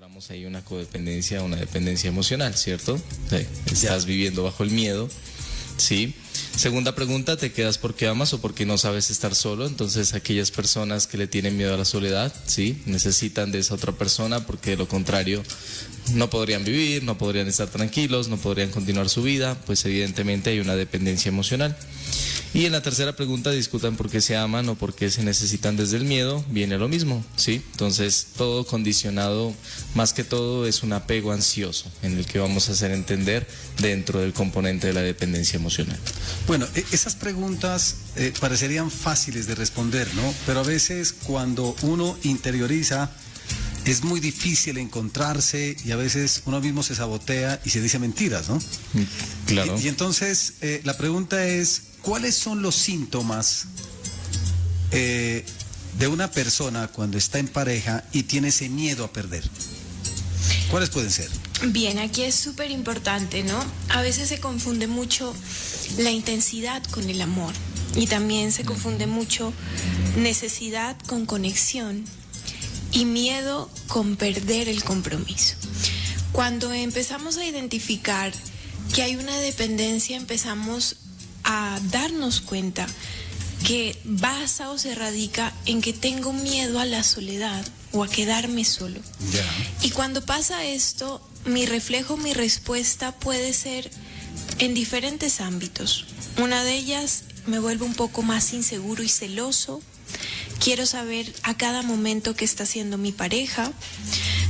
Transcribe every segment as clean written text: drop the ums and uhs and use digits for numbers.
encontramos ahí una codependencia, una dependencia emocional, ¿cierto? Sí, estás viviendo bajo el miedo, ¿sí? Segunda pregunta, ¿te quedas porque amas o porque no sabes estar solo? Entonces, aquellas personas que le tienen miedo a la soledad, ¿sí? Necesitan de esa otra persona porque de lo contrario no podrían vivir, no podrían estar tranquilos, no podrían continuar su vida, pues evidentemente hay una dependencia emocional. Y en la tercera pregunta, discutan por qué se aman o por qué se necesitan desde el miedo, viene lo mismo, ¿sí? Entonces, todo condicionado, más que todo, es un apego ansioso, en el que vamos a hacer entender dentro del componente de la dependencia emocional. Bueno, esas preguntas parecerían fáciles de responder, ¿no? Pero a veces cuando uno interioriza, es muy difícil encontrarse y a veces uno mismo se sabotea y se dice mentiras, ¿no? Claro. Y entonces la pregunta es, ¿cuáles son los síntomas de una persona cuando está en pareja y tiene ese miedo a perder? ¿Cuáles pueden ser? Bien, aquí es súper importante, ¿no? A veces se confunde mucho la intensidad con el amor y también se confunde mucho necesidad con conexión y miedo con perder el compromiso. Cuando empezamos a identificar que hay una dependencia, empezamos a darnos cuenta que basa o se radica en que tengo miedo a la soledad o a quedarme solo. Y cuando pasa esto, mi reflejo, mi respuesta puede ser en diferentes ámbitos. Una de ellas, me vuelvo un poco más inseguro y celoso. Quiero saber a cada momento qué está haciendo mi pareja.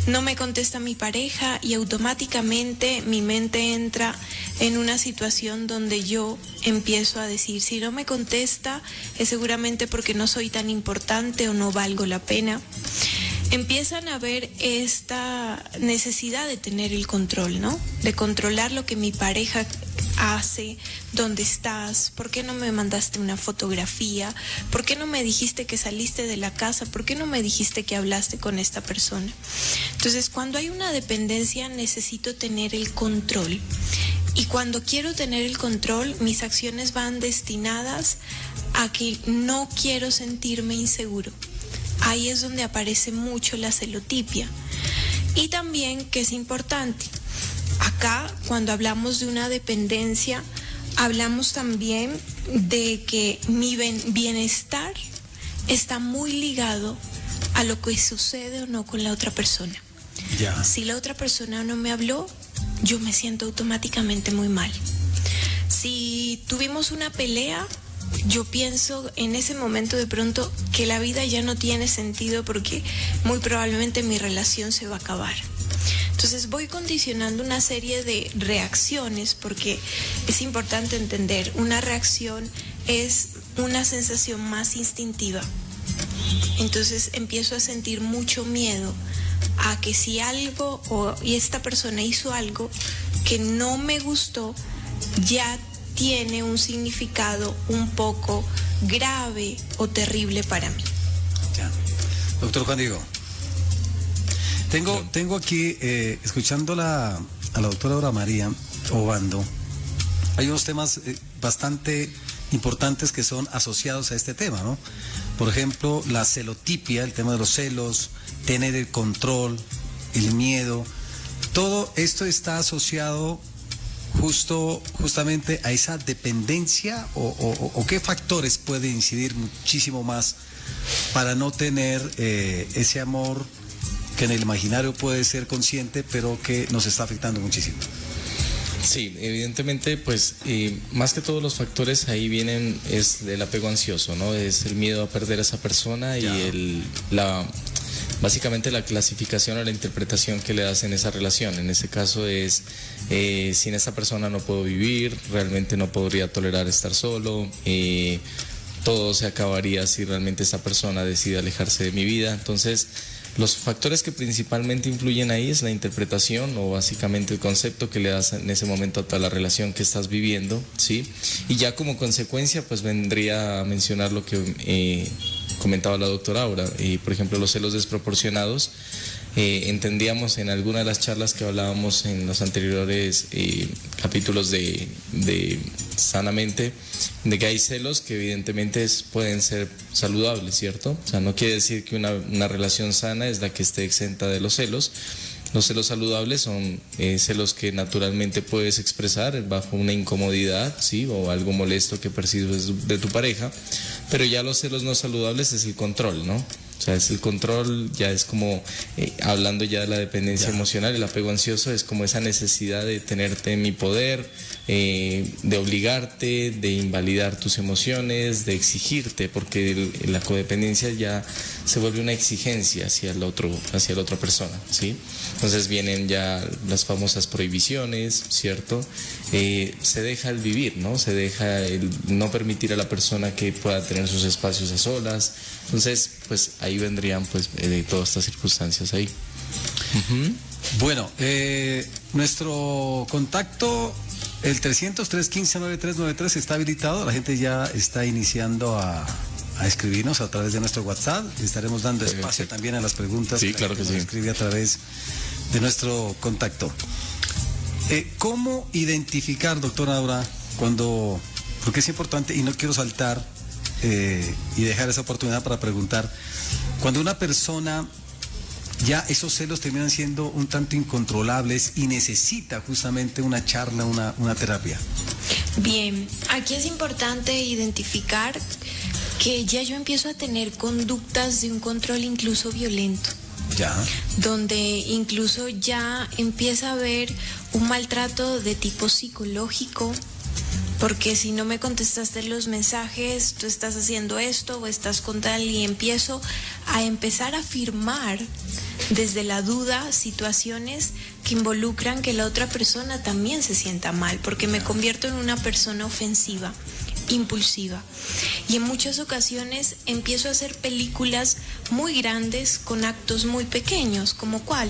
No me contesta mi pareja y automáticamente mi mente entra en una situación donde yo empiezo a decir, si no me contesta es seguramente porque no soy tan importante o no valgo la pena. Empiezan a ver esta necesidad de tener el control, ¿no? De controlar lo que mi pareja hace, dónde estás, por qué no me mandaste una fotografía, por qué no me dijiste que saliste de la casa, por qué no me dijiste que hablaste con esta persona. Entonces, cuando hay una dependencia, necesito tener el control. Y cuando quiero tener el control, mis acciones van destinadas a que no quiero sentirme inseguro. Ahí es donde aparece mucho la celotipia. Y también, que es importante, acá cuando hablamos de una dependencia, hablamos también de que mi bienestar está muy ligado a lo que sucede o no con la otra persona. Si la otra persona no me habló, yo me siento automáticamente muy mal. Si tuvimos una pelea, yo pienso en ese momento de pronto que la vida ya no tiene sentido porque muy probablemente mi relación se va a acabar. Entonces voy condicionando una serie de reacciones porque es importante entender, una reacción es una sensación más instintiva. Entonces empiezo a sentir mucho miedo a que si algo y esta persona hizo algo que no me gustó, ya tiene un significado un poco grave o terrible para mí. Ya. Doctor Juan Diego, tengo aquí, escuchándola a la doctora Dora María Obando, hay unos temas bastante importantes que son asociados a este tema, ¿no? Por ejemplo, la celotipia, el tema de los celos, tener el control, el miedo, todo esto está asociado justamente a esa dependencia o qué factores pueden incidir muchísimo más para no tener ese amor que en el imaginario puede ser consciente pero que nos está afectando muchísimo. Sí, evidentemente, pues más que todos los factores ahí vienen es el apego ansioso, ¿no? Es el miedo a perder a esa persona y básicamente la clasificación o la interpretación que le das en esa relación. En ese caso es, sin esa persona no puedo vivir, realmente no podría tolerar estar solo, todo se acabaría si realmente esa persona decide alejarse de mi vida. Entonces, los factores que principalmente influyen ahí es la interpretación o básicamente el concepto que le das en ese momento a toda la relación que estás viviendo, ¿sí? Y ya como consecuencia, pues vendría a mencionar lo que comentaba la doctora Aura, por ejemplo, los celos desproporcionados. Entendíamos en alguna de las charlas que hablábamos en los anteriores capítulos de Sanamente, de que hay celos que evidentemente pueden ser saludables, ¿cierto? O sea, no quiere decir que una relación sana es la que esté exenta de los celos. Los celos saludables son celos que naturalmente puedes expresar bajo una incomodidad, ¿sí? O algo molesto que percibes de tu pareja, pero ya los celos no saludables es el control, ¿no? O sea, es el control, ya es como, hablando ya de la dependencia emocional, el apego ansioso es como esa necesidad de tenerte en mi poder, de obligarte, de invalidar tus emociones, de exigirte, porque la codependencia ya se vuelve una exigencia hacia la otra persona, ¿sí? Entonces vienen ya las famosas prohibiciones, ¿cierto? Se deja el vivir, ¿no? Se deja el no permitir a la persona que pueda tener sus espacios a solas. Entonces, pues ahí vendrían pues todas estas circunstancias ahí. Bueno, nuestro contacto, el 300-315-9393 está habilitado. La gente ya está iniciando a escribirnos a través de nuestro WhatsApp. Estaremos dando espacio también a las preguntas. Sí, claro que sí. Escribe a través de nuestro contacto. ¿Cómo identificar, doctora Aura, porque es importante y no quiero saltar y dejar esa oportunidad para preguntar, cuando una persona ya esos celos terminan siendo un tanto incontrolables y necesita justamente una charla, una terapia? Bien, aquí es importante identificar que ya yo empiezo a tener conductas de un control incluso violento. Ya. Donde incluso ya empieza a haber un maltrato de tipo psicológico, porque si no me contestaste los mensajes, tú estás haciendo esto o estás con tal, y empiezo a empezar a afirmar desde la duda situaciones que involucran que la otra persona también se sienta mal, porque me convierto en una persona ofensiva, impulsiva, y en muchas ocasiones empiezo a hacer películas muy grandes con actos muy pequeños, como cuál.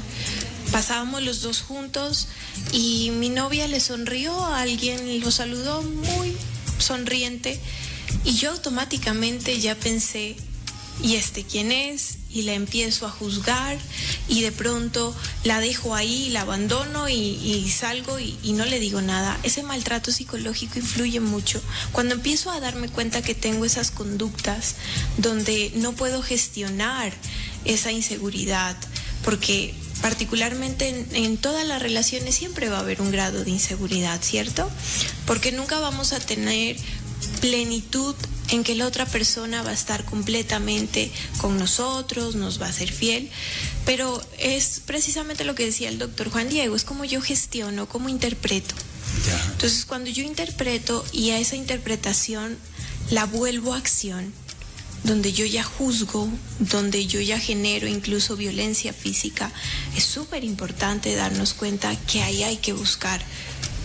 Pasábamos los dos juntos y mi novia le sonrió a alguien, lo saludó muy sonriente y yo automáticamente ya pensé, ¿y este quién es? Y la empiezo a juzgar y de pronto la dejo ahí, la abandono y salgo y no le digo nada. Ese maltrato psicológico influye mucho. Cuando empiezo a darme cuenta que tengo esas conductas donde no puedo gestionar esa inseguridad, porque particularmente en todas las relaciones siempre va a haber un grado de inseguridad, ¿cierto? Porque nunca vamos a tener plenitud en que la otra persona va a estar completamente con nosotros, nos va a ser fiel, pero es precisamente lo que decía el doctor Juan Diego, es como yo gestiono, cómo interpreto. Ya. Entonces, cuando yo interpreto y a esa interpretación la vuelvo a acción, donde yo ya juzgo, donde yo ya genero incluso violencia física, es súper importante darnos cuenta que ahí hay que buscar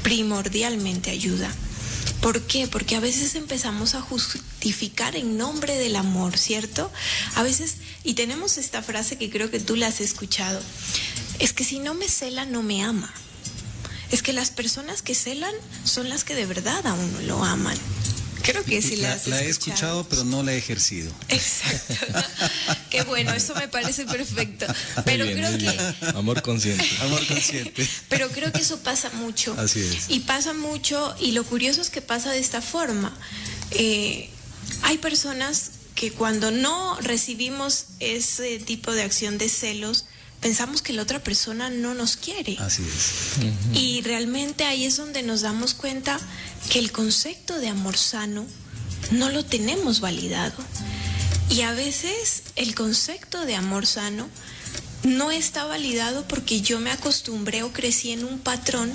primordialmente ayuda. ¿Por qué? Porque a veces empezamos a justificar en nombre del amor, ¿cierto? A veces, y tenemos esta frase que creo que tú la has escuchado, es que si no me cela, no me ama. Es que las personas que celan son las que de verdad a uno lo aman. Creo que sí la he escuchado, pero no la he ejercido. Exacto. Qué bueno, eso me parece perfecto. Pero bien, creo que... Amor consciente. Amor consciente. Pero creo que eso pasa mucho. Así es. Y pasa mucho, y lo curioso es que pasa de esta forma. Hay personas que cuando no recibimos ese tipo de acción de celos, pensamos que la otra persona no nos quiere. Así es. Y realmente ahí es donde nos damos cuenta que el concepto de amor sano no lo tenemos validado. Y a veces el concepto de amor sano no está validado porque yo me acostumbré o crecí en un patrón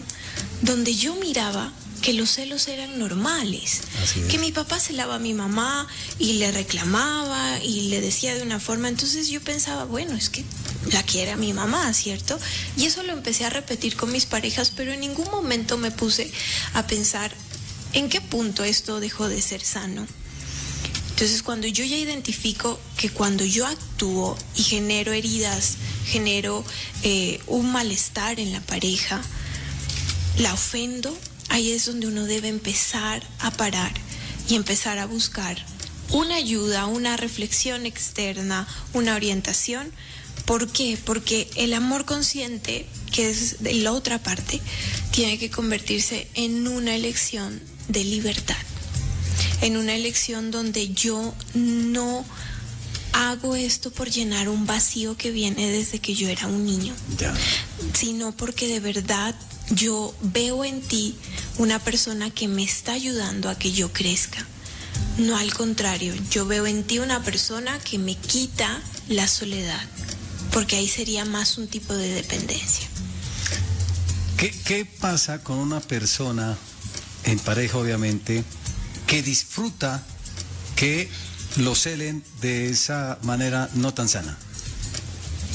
donde yo miraba que los celos eran normales, que mi papá celaba a mi mamá y le reclamaba y le decía de una forma, entonces yo pensaba, bueno, es que la quiere a mi mamá, ¿cierto? Y eso lo empecé a repetir con mis parejas, pero en ningún momento me puse a pensar en qué punto esto dejó de ser sano. Entonces, cuando yo ya identifico que cuando yo actúo y genero heridas, genero un malestar en la pareja, la ofendo, ahí es donde uno debe empezar a parar y empezar a buscar una ayuda, una reflexión externa, una orientación. ¿Por qué? Porque el amor consciente, que es de la otra parte, tiene que convertirse en una elección de libertad, en una elección donde yo no hago esto por llenar un vacío que viene desde que yo era un niño. Ya. sino porque de verdad yo veo en ti una persona que me está ayudando a que yo crezca. No al contrario, yo veo en ti una persona que me quita la soledad, porque ahí sería más un tipo de dependencia. ¿Qué pasa con una persona en pareja, obviamente, que disfruta que lo celen de esa manera no tan sana?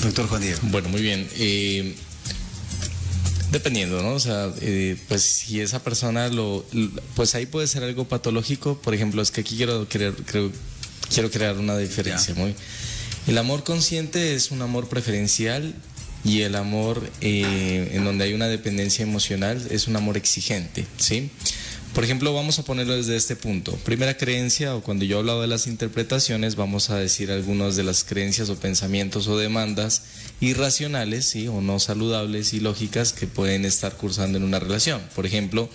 Doctor Juan Diego. Bueno, muy bien. Dependiendo, ¿no? O sea, pues si esa persona pues ahí puede ser algo patológico. Por ejemplo, es que aquí quiero crear una diferencia. El amor consciente es un amor preferencial, y el amor en donde hay una dependencia emocional es un amor exigente, ¿sí? Por ejemplo, vamos a ponerlo desde este punto. Primera creencia, o cuando yo hablaba de las interpretaciones, vamos a decir algunas de las creencias o pensamientos o demandas irracionales, ¿sí? O no saludables y lógicas que pueden estar cursando en una relación. Por ejemplo,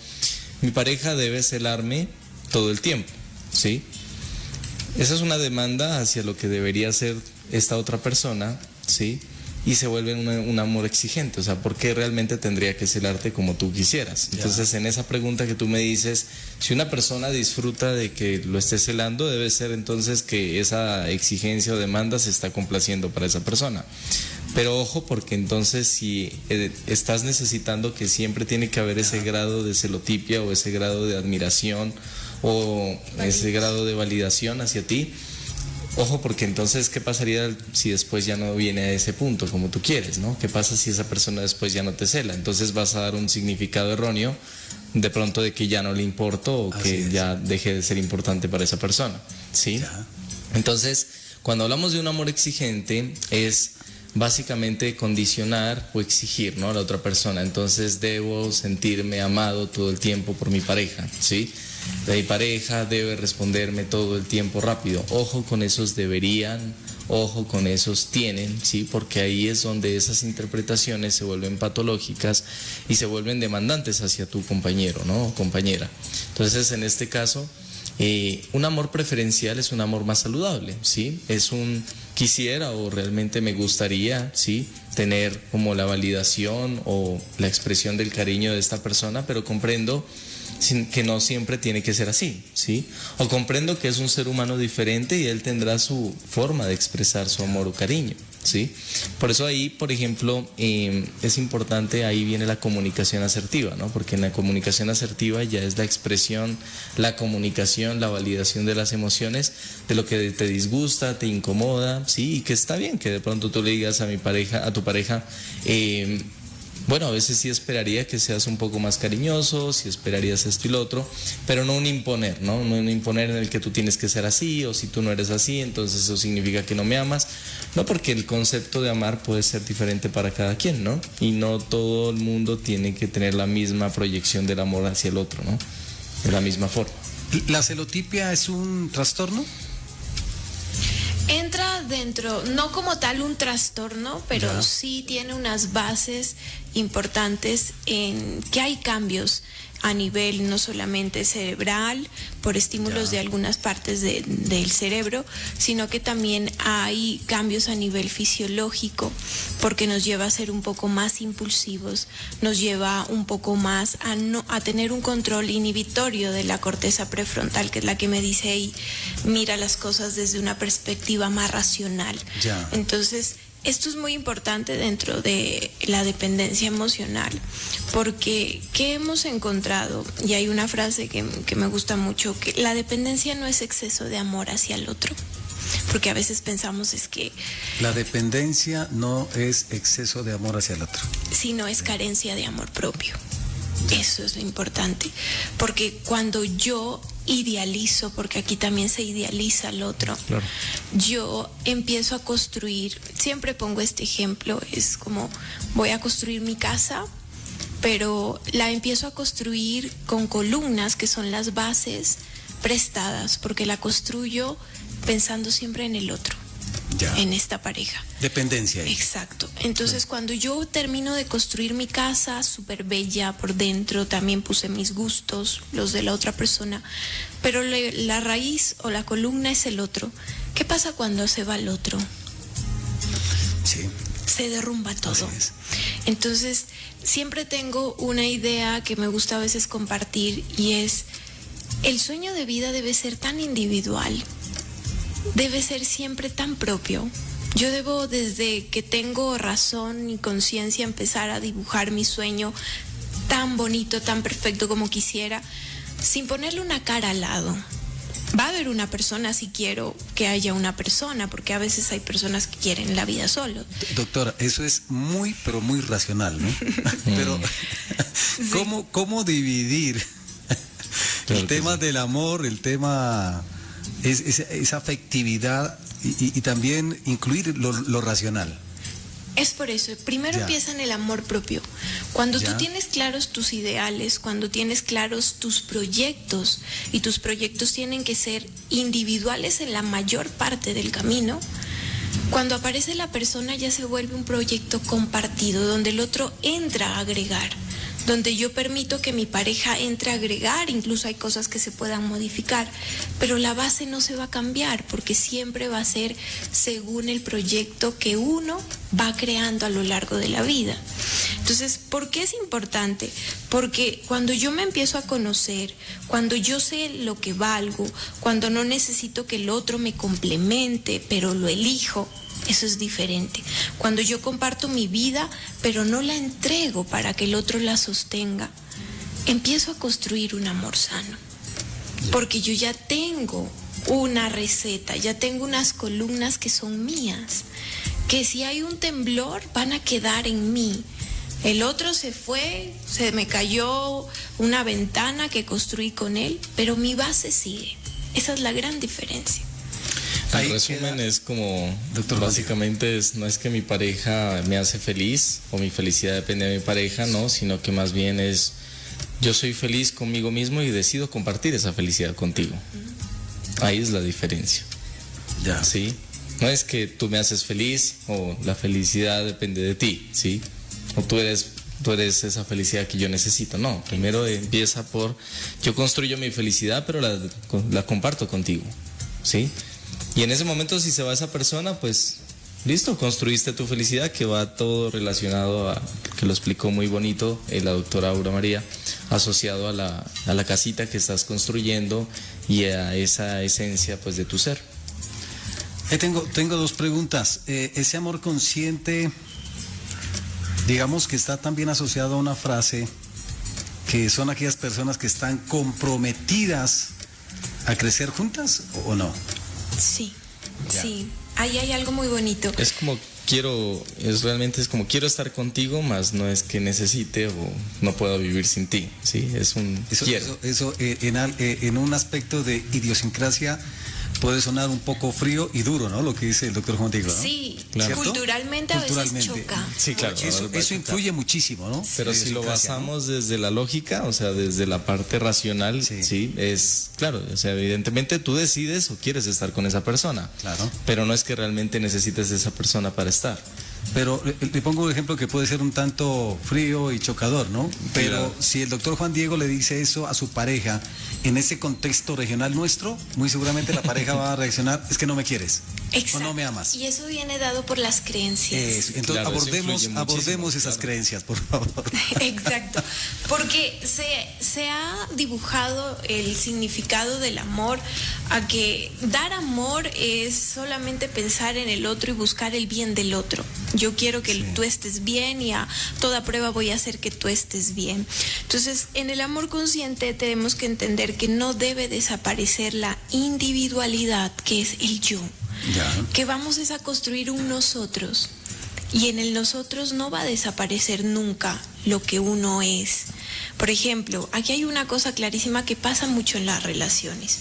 mi pareja debe celarme todo el tiempo, ¿sí? Esa es una demanda hacia lo que debería ser esta otra persona, ¿sí? Y se vuelve un amor exigente. O sea, ¿por qué realmente tendría que celarte como tú quisieras? Entonces, en esa pregunta que tú me dices, si una persona disfruta de que lo esté celando, debe ser entonces que esa exigencia o demanda se está complaciendo para esa persona. Pero ojo, porque entonces si estás necesitando que siempre tiene que haber ese grado de celotipia o ese grado de admiración o ese grado de validación hacia ti, ojo, porque entonces, ¿qué pasaría si después ya no viene a ese punto como tú quieres, ¿no? ¿Qué pasa si esa persona después ya no te cela? Entonces vas a dar un significado erróneo de pronto de que ya no le importo o que ya deje de ser importante para esa persona, ¿sí? Ya. Entonces, cuando hablamos de un amor exigente es básicamente condicionar o exigir, ¿no? A la otra persona. Entonces debo sentirme amado todo el tiempo por mi pareja, ¿sí? Mi pareja debe responderme todo el tiempo rápido. Ojo con esos deberían, ojo con esos tienen, ¿sí? Porque ahí es donde esas interpretaciones se vuelven patológicas y se vuelven demandantes hacia tu compañero, ¿no? O compañera. Entonces, en este caso, un amor preferencial es un amor más saludable, ¿sí? Es un quisiera o realmente me gustaría, ¿sí? Tener como la validación o la expresión del cariño de esta persona, pero comprendo que no siempre tiene que ser así, ¿sí? O comprendo que es un ser humano diferente y él tendrá su forma de expresar su amor o cariño, ¿sí? Por eso ahí, por ejemplo, es importante, ahí viene la comunicación asertiva, ¿no? Porque en la comunicación asertiva ya es la expresión, la comunicación, la validación de las emociones, de lo que te disgusta, te incomoda, ¿sí? Y que está bien que de pronto tú le digas a tu pareja, bueno, a veces sí esperaría que seas un poco más cariñoso, sí esperarías esto y lo otro, pero no un imponer, ¿no? No un imponer en el que tú tienes que ser así, o si tú no eres así, entonces eso significa que no me amas. No, porque el concepto de amar puede ser diferente para cada quien, ¿no? Y no todo el mundo tiene que tener la misma proyección del amor hacia el otro, ¿no? De la misma forma. ¿La celotipia es un trastorno? Entra dentro, no como tal un trastorno, pero sí tiene unas bases importantes en que hay cambios a nivel no solamente cerebral, por estímulos de algunas partes del cerebro, sino que también hay cambios a nivel fisiológico, porque nos lleva a ser un poco más impulsivos, nos lleva un poco más a tener un control inhibitorio de la corteza prefrontal, que es la que me dice, hey, mira las cosas desde una perspectiva más racional. Entonces, esto es muy importante dentro de la dependencia emocional, porque ¿qué hemos encontrado? Y hay una frase que me gusta mucho, que la dependencia no es exceso de amor hacia el otro, porque a veces pensamos es que... La dependencia no es exceso de amor hacia el otro, sino es carencia de amor propio. Eso es lo importante, porque cuando yo idealizo, porque aquí también se idealiza al otro, yo empiezo a construir, siempre pongo este ejemplo, es como voy a construir mi casa, pero la empiezo a construir con columnas que son las bases prestadas, porque la construyo pensando siempre en el otro. En esta pareja. Dependencia. Exacto. Entonces, cuando yo termino de construir mi casa, súper bella por dentro, también puse mis gustos, los de la otra persona, pero la raíz o la columna es el otro. ¿Qué pasa cuando se va el otro? Sí. se derrumba todo. Así es. Entonces, siempre tengo una idea que me gusta a veces compartir y es, el sueño de vida debe ser tan individual, debe ser siempre tan propio. Yo debo, desde que tengo razón y conciencia, empezar a dibujar mi sueño tan bonito, tan perfecto como quisiera, sin ponerle una cara al lado. Va a haber una persona si quiero que haya una persona, porque a veces hay personas que quieren la vida solo. Doctora, eso es muy, pero muy racional, ¿no? Pero, Sí. ¿cómo dividir el tema del amor, el tema, esa afectividad y también incluir lo racional? Es por eso, primero Ya. empieza en el amor propio. Cuando Ya. tú tienes claros tus ideales, cuando tienes claros tus proyectos, y tus proyectos tienen que ser individuales en la mayor parte del camino, cuando aparece la persona ya se vuelve un proyecto compartido, donde el otro entra a agregar, donde yo permito que mi pareja entre a agregar, incluso hay cosas que se puedan modificar, pero la base no se va a cambiar porque siempre va a ser según el proyecto que uno va creando a lo largo de la vida. Entonces, ¿por qué es importante? Porque cuando yo me empiezo a conocer, cuando yo sé lo que valgo, cuando no necesito que el otro me complemente, pero lo elijo, eso es diferente. Cuando yo comparto mi vida, pero no la entrego para que el otro la sostenga, empiezo a construir un amor sano. Porque yo ya tengo una receta, ya tengo unas columnas que son mías, que si hay un temblor van a quedar en mí. El otro se fue, se me cayó una ventana que construí con él, pero mi base sigue. Esa es la gran diferencia. Ahí En resumen, queda- es como, Doctor básicamente no es que mi pareja me hace feliz o mi felicidad depende de mi pareja, no, sino que más bien es, yo soy feliz conmigo mismo y decido compartir esa felicidad contigo. Ahí es la diferencia, Ya. ¿sí? No es que tú me haces feliz o la felicidad depende de ti, ¿sí? O tú eres esa felicidad que yo necesito. No, primero empieza por, yo construyo mi felicidad, pero la comparto contigo, ¿sí? Y en ese momento, si se va esa persona, pues listo, construiste tu felicidad, que va todo relacionado a, que lo explicó muy bonito la doctora Aura María, asociado a la casita que estás construyendo y a esa esencia pues de tu ser. Tengo dos preguntas. Ese amor consciente, digamos que está también asociado a una frase que son aquellas personas que están comprometidas a crecer juntas, ¿o no? Sí, Ya. sí. Ahí hay algo muy bonito. Es como realmente es como quiero estar contigo, más no es que necesite o no puedo vivir sin ti, ¿sí? Es un quiero. Eso en un aspecto de idiosincrasia puede sonar un poco frío y duro, ¿no? Lo que dice el doctor Juan Diego, ¿no? Sí, Claro. culturalmente a veces choca. Sí, claro. Eso influye muchísimo, ¿no? Pero La si lo idiosincrasia, ¿no? basamos desde la lógica, o sea, desde la parte racional, Sí. sí, es claro, o sea, evidentemente tú decides o quieres estar con esa persona. Claro. Pero no es que realmente necesites de esa persona para estar. Pero le pongo un ejemplo que puede ser un tanto frío y chocador, ¿no? Pero Claro. si el doctor Juan Diego le dice eso a su pareja, en ese contexto regional nuestro, muy seguramente la pareja va a reaccionar, es que no me quieres, Exacto. o no me amas. Y eso viene dado por las creencias. Entonces Claro, eso influye muchísimo, abordemos esas claro. creencias, por favor. Exacto, porque se ha dibujado el significado del amor a que dar amor es solamente pensar en el otro y buscar el bien del otro. Yo quiero que Sí. tú estés bien y a toda prueba voy a hacer que tú estés bien. Entonces, en el amor consciente tenemos que entender que no debe desaparecer la individualidad, que es el yo. Ya. Que vamos es a construir un nosotros. Y en el nosotros no va a desaparecer nunca lo que uno es. Por ejemplo, aquí hay una cosa clarísima que pasa mucho en las relaciones.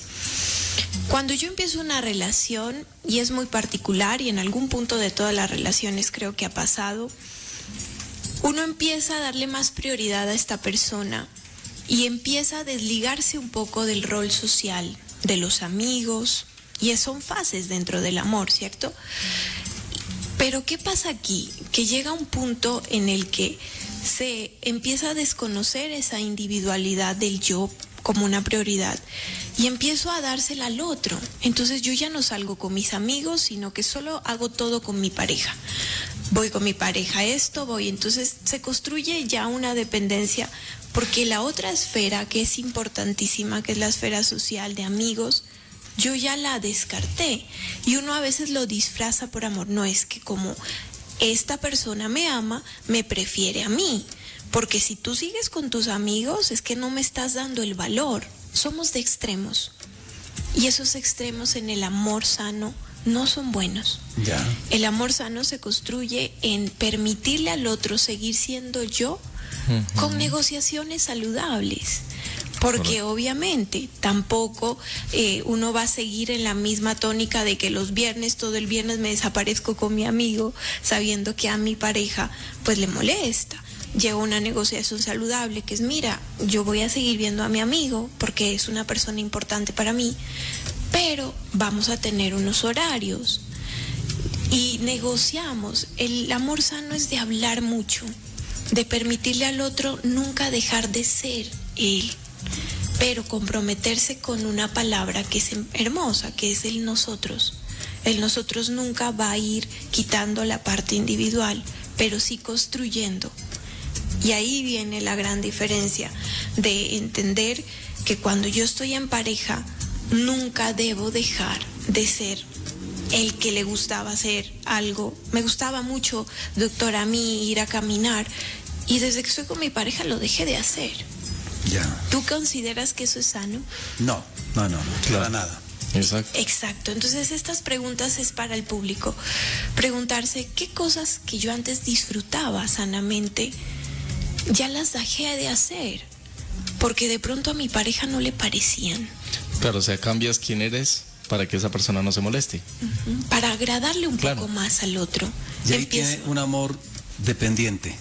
Cuando yo empiezo una relación, y es muy particular y en algún punto de todas las relaciones creo que ha pasado, uno empieza a darle más prioridad a esta persona y empieza a desligarse un poco del rol social, de los amigos, y son fases dentro del amor, ¿cierto? Pero ¿qué pasa aquí? Que llega un punto en el que se empieza a desconocer esa individualidad del yo como una prioridad y empiezo a dársela al otro. Entonces yo ya no salgo con mis amigos, sino que solo hago todo con mi pareja. voy con mi pareja a esto, voy. Entonces se construye ya una dependencia, porque la otra esfera que es importantísima, que es la esfera social de amigos, yo ya la descarté. Y uno a veces lo disfraza por amor. No, es que como esta persona me ama, me prefiere a mí. Porque si tú sigues con tus amigos, es que no me estás dando el valor. Somos de extremos. Y esos extremos en el amor sano no son buenos. Ya. El amor sano se construye en permitirle al otro seguir siendo yo, con negociaciones saludables. Porque obviamente tampoco uno va a seguir en la misma tónica de que los viernes, todo el viernes me desaparezco con mi amigo, sabiendo que a mi pareja pues le molesta. Lleva una negociación saludable, que es: mira, yo voy a seguir viendo a mi amigo porque es una persona importante para mí, pero vamos a tener unos horarios y negociamos. El amor sano es de hablar mucho, de permitirle al otro nunca dejar de ser él, pero comprometerse con una palabra que es hermosa, que es el nosotros. El nosotros nunca va a ir quitando la parte individual, pero sí construyendo. Y ahí viene la gran diferencia de entender que cuando yo estoy en pareja, nunca debo dejar de ser el que le gustaba hacer algo. Me gustaba mucho, doctora, a mí ir a caminar, y desde que estoy con mi pareja lo dejé de hacer. Ya. ¿Tú consideras que eso es sano? No, para nada. Exacto. Exacto. Entonces estas preguntas es para el público. Preguntarse qué cosas que yo antes disfrutaba sanamente ya las dejé de hacer, porque de pronto a mi pareja no le parecían. Claro, o sea, cambias quién eres para que esa persona no se moleste. Para agradarle un poco más al otro. Y ahí tiene un amor dependiente.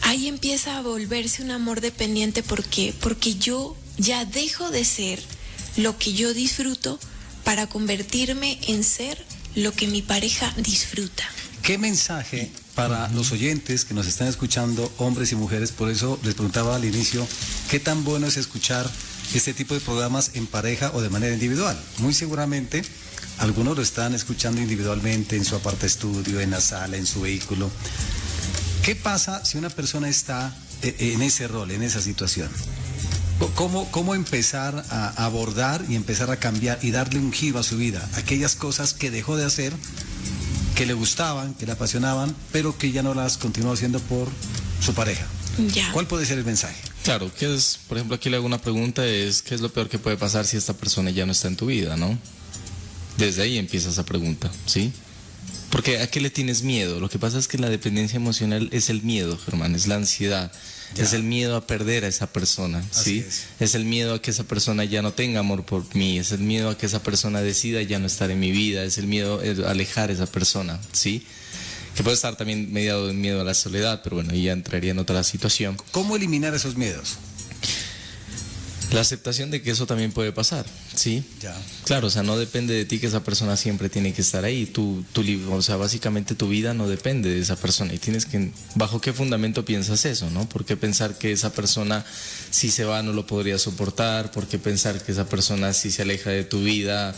Ahí empieza a volverse un amor dependiente. ¿Por qué? Porque yo ya dejo de ser lo que yo disfruto para convertirme en ser lo que mi pareja disfruta. ¿Qué mensaje para los oyentes que nos están escuchando, hombres y mujeres? Por eso les preguntaba al inicio, ¿qué tan bueno es escuchar este tipo de programas en pareja o de manera individual? Muy seguramente algunos lo están escuchando individualmente en su aparte estudio, en la sala, en su vehículo. ¿Qué pasa si una persona está en ese rol, en esa situación? ¿Cómo empezar a abordar y empezar a cambiar y darle un giro a su vida? Aquellas cosas que dejó de hacer, que le gustaban, que le apasionaban, pero que ya no las continuó haciendo por su pareja. Ya. ¿Cuál puede ser el mensaje? Claro, ¿qué es? Por ejemplo, aquí le hago una pregunta, es ¿qué es lo peor que puede pasar si esta persona ya no está en tu vida, no? Desde ahí empieza esa pregunta, ¿sí? Porque ¿a qué le tienes miedo? Lo que pasa es que la dependencia emocional es el miedo, Germán, es la ansiedad. Ya. Es el miedo a perder a esa persona, ¿sí? Es el miedo a que esa persona ya no tenga amor por mí, es el miedo a que esa persona decida ya no estar en mi vida, es el miedo a alejar a esa persona, ¿sí? Que puede estar también mediado de miedo a la soledad, pero bueno, ya entraría en otra situación. ¿Cómo eliminar esos miedos? La aceptación de que eso también puede pasar, ¿sí? Ya. Claro, o sea, no depende de ti que esa persona siempre tiene que estar ahí. O sea, básicamente tu vida no depende de esa persona y tienes que, ¿bajo qué fundamento piensas eso, no? ¿Por qué pensar que esa persona si se va no lo podría soportar? ¿Por qué pensar que esa persona si se aleja de tu vida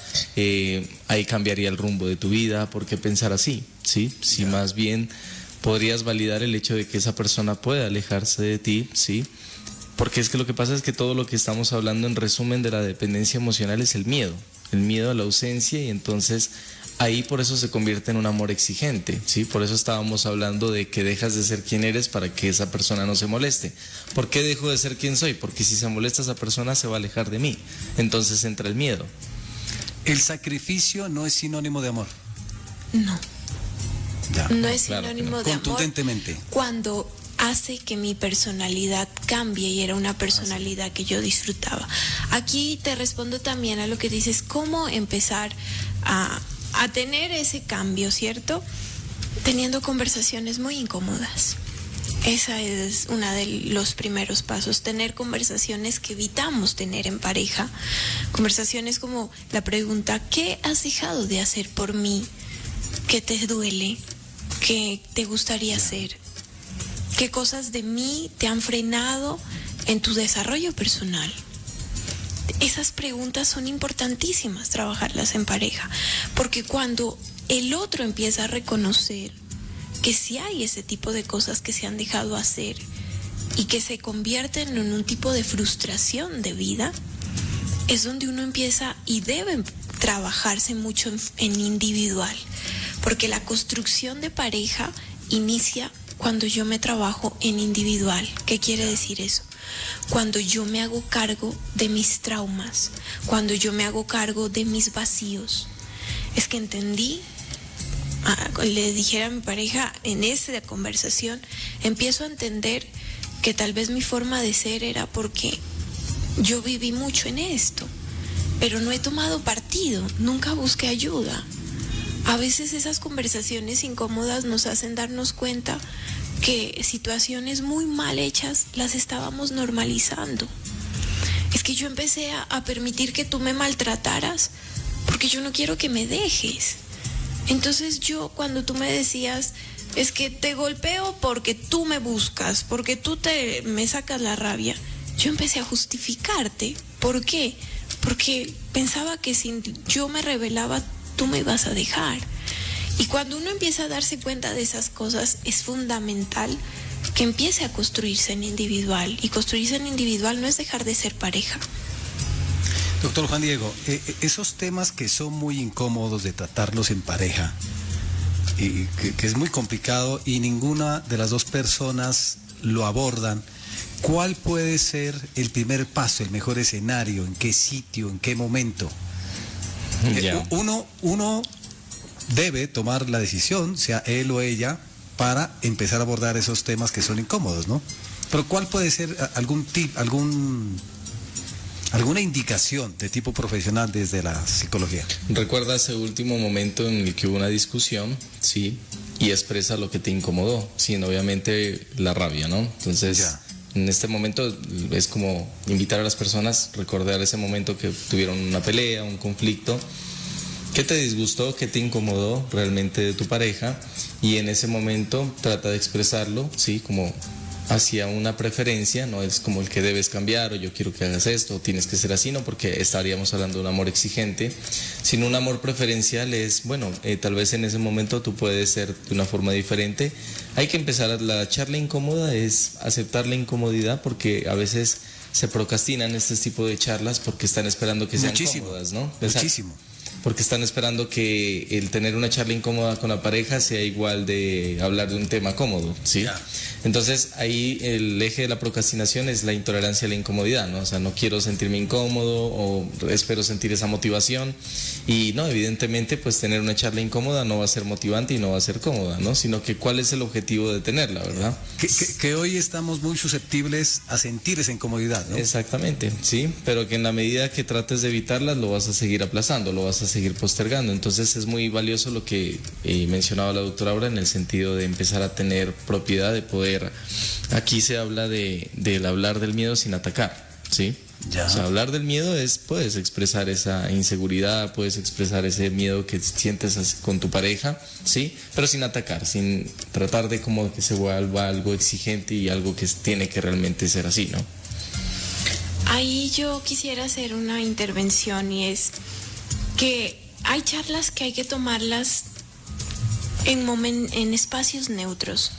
ahí cambiaría el rumbo de tu vida? ¿Por qué pensar así, sí? Si más bien podrías validar el hecho de que esa persona puede alejarse de ti, ¿sí? Porque es que lo que pasa es que todo lo que estamos hablando en resumen de la dependencia emocional es el miedo a la ausencia, y entonces ahí por eso se convierte en un amor exigente, ¿sí? Por eso estábamos hablando de que dejas de ser quien eres para que esa persona no se moleste. ¿Por qué dejo de ser quien soy? Porque si se molesta esa persona se va a alejar de mí, entonces entra el miedo. ¿El sacrificio no es sinónimo de amor? No. Ya. No es sinónimo de amor. Contundentemente. Cuando hace que mi personalidad cambie y era una personalidad que yo disfrutaba. Aquí te respondo también a lo que dices, cómo empezar a tener ese cambio, ¿cierto? Teniendo conversaciones muy incómodas. Esa es una de los primeros pasos, tener conversaciones que evitamos tener en pareja. Conversaciones como la pregunta, ¿qué has dejado de hacer por mí? ¿Qué te duele? ¿Qué te gustaría hacer? ¿Qué cosas de mí te han frenado en tu desarrollo personal? Esas preguntas son importantísimas trabajarlas en pareja, porque cuando el otro empieza a reconocer que sí hay ese tipo de cosas que se han dejado hacer y que se convierten en un tipo de frustración de vida, es donde uno empieza y debe trabajarse mucho en individual, porque la construcción de pareja inicia cuando yo me trabajo en individual. ¿Qué quiere decir eso? Cuando yo me hago cargo de mis traumas, cuando yo me hago cargo de mis vacíos. Es que entendí, le dijera a mi pareja en esa conversación, empiezo a entender que tal vez mi forma de ser era porque yo viví mucho en esto, pero no he tomado partido, nunca busqué ayuda. A veces esas conversaciones incómodas nos hacen darnos cuenta que situaciones muy mal hechas las estábamos normalizando. Es que yo empecé a permitir que tú me maltrataras porque yo no quiero que me dejes. Entonces yo, cuando tú me decías, es que te golpeo porque tú me buscas, porque tú me sacas la rabia, yo empecé a justificarte. ¿Por qué? Porque pensaba que si yo me rebelaba, tú me ibas a dejar. Y cuando uno empieza a darse cuenta de esas cosas, es fundamental que empiece a construirse en individual. Y construirse en individual no es dejar de ser pareja. Doctor Juan Diego, esos temas que son muy incómodos de tratarlos en pareja, y que es muy complicado y ninguna de las dos personas lo abordan, ¿cuál puede ser el primer paso, el mejor escenario? ¿En qué sitio? ¿En qué momento? Uno debe tomar la decisión, sea él o ella, para empezar a abordar esos temas que son incómodos, ¿no? Pero ¿cuál puede ser algún tip, alguna indicación de tipo profesional desde la psicología? Recuerda ese último momento en el que hubo una discusión, sí, y expresa lo que te incomodó, sin obviamente la rabia, ¿no? Entonces, en este momento es como invitar a las personas a recordar ese momento que tuvieron una pelea, un conflicto. ¿Qué te disgustó? ¿Qué te incomodó realmente de tu pareja? Y en ese momento trata de expresarlo, ¿sí? Como hacia una preferencia, no es como el que debes cambiar o yo quiero que hagas esto o tienes que ser así, no, porque estaríamos hablando de un amor exigente, sino un amor preferencial es, bueno, tal vez en ese momento tú puedes ser de una forma diferente. Hay que empezar, la charla incómoda es aceptar la incomodidad, porque a veces se procrastinan este tipo de charlas porque están esperando que sean cómodas, ¿no? Muchísimo. Porque están esperando que el tener una charla incómoda con la pareja sea igual de hablar de un tema cómodo, ¿sí? Entonces ahí el eje de la procrastinación es la intolerancia a la incomodidad, ¿no? O sea, no quiero sentirme incómodo o espero sentir esa motivación, y no, evidentemente pues tener una charla incómoda no va a ser motivante y no va a ser cómoda, ¿no? Sino que cuál es el objetivo de tenerla, ¿verdad? Que hoy estamos muy susceptibles a sentir esa incomodidad, ¿no? Exactamente, sí, pero que en la medida que trates de evitarlas lo vas a seguir aplazando, lo vas a seguir postergando. Entonces es muy valioso lo que mencionaba la doctora ahora, en el sentido de empezar a tener propiedad, de poder, aquí se habla del hablar del miedo sin atacar, ¿sí? O sea, hablar del miedo es, puedes expresar esa inseguridad, puedes expresar ese miedo que sientes con tu pareja, ¿sí? Pero sin atacar, sin tratar de como que se vuelva algo exigente y algo que tiene que realmente ser así, ¿no? Ahí yo quisiera hacer una intervención, y es que hay charlas que hay que tomarlas en espacios neutros.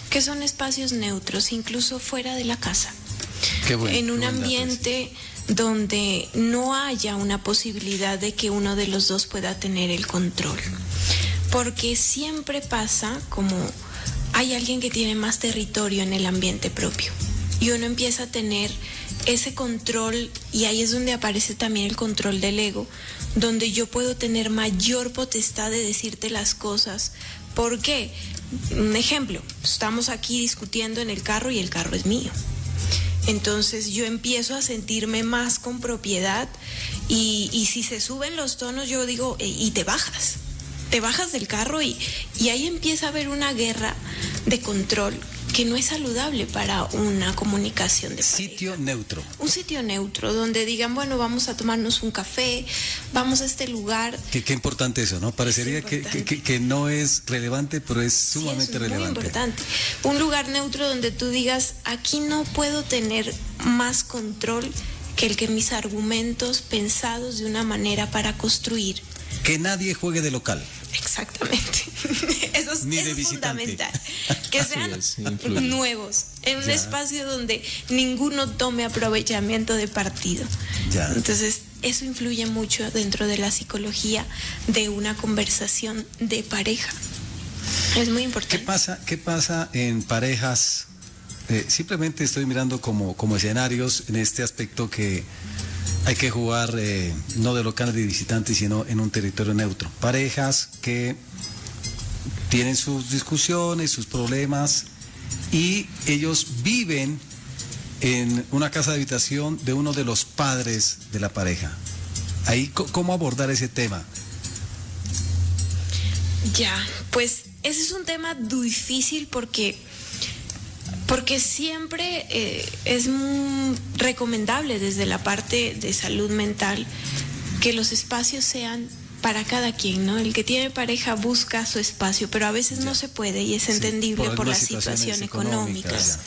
¿Qué son espacios neutros? Incluso fuera de la casa. Qué bueno, en un ambiente donde no haya una posibilidad de que uno de los dos pueda tener el control. Porque siempre pasa como hay alguien que tiene más territorio en el ambiente propio, y uno empieza a tener ese control, y ahí es donde aparece también el control del ego, donde yo puedo tener mayor potestad de decirte las cosas. ¿Por qué? Un ejemplo, estamos aquí discutiendo en el carro y el carro es mío. Entonces yo empiezo a sentirme más con propiedad, y si se suben los tonos yo digo, y te bajas del carro, y ahí empieza a haber una guerra de control que no es saludable para una comunicación de pareja. Sitio neutro. Un sitio neutro donde digan, bueno, vamos a tomarnos un café, vamos a este lugar. Qué importante eso, ¿no? Parecería que no es relevante, pero es sumamente relevante. Muy importante. Un lugar neutro donde tú digas, aquí no puedo tener más control que el que mis argumentos pensados de una manera para construir. Que nadie juegue de local. Exactamente. Eso es fundamental. Que sean nuevos, en un espacio donde ninguno tome aprovechamiento de partido. Entonces, eso influye mucho dentro de la psicología de una conversación de pareja. Es muy importante. ¿Qué pasa en parejas? Simplemente estoy mirando como escenarios en este aspecto que hay que jugar no de local de visitantes, sino en un territorio neutro. Parejas que tienen sus discusiones, sus problemas, y ellos viven en una casa de habitación de uno de los padres de la pareja. Ahí, ¿cómo abordar ese tema? Ya, pues ese es un tema difícil porque siempre es recomendable desde la parte de salud mental que los espacios sean para cada quien, ¿no? El que tiene pareja busca su espacio, pero a veces no se puede y es entendible por las situaciones económicas.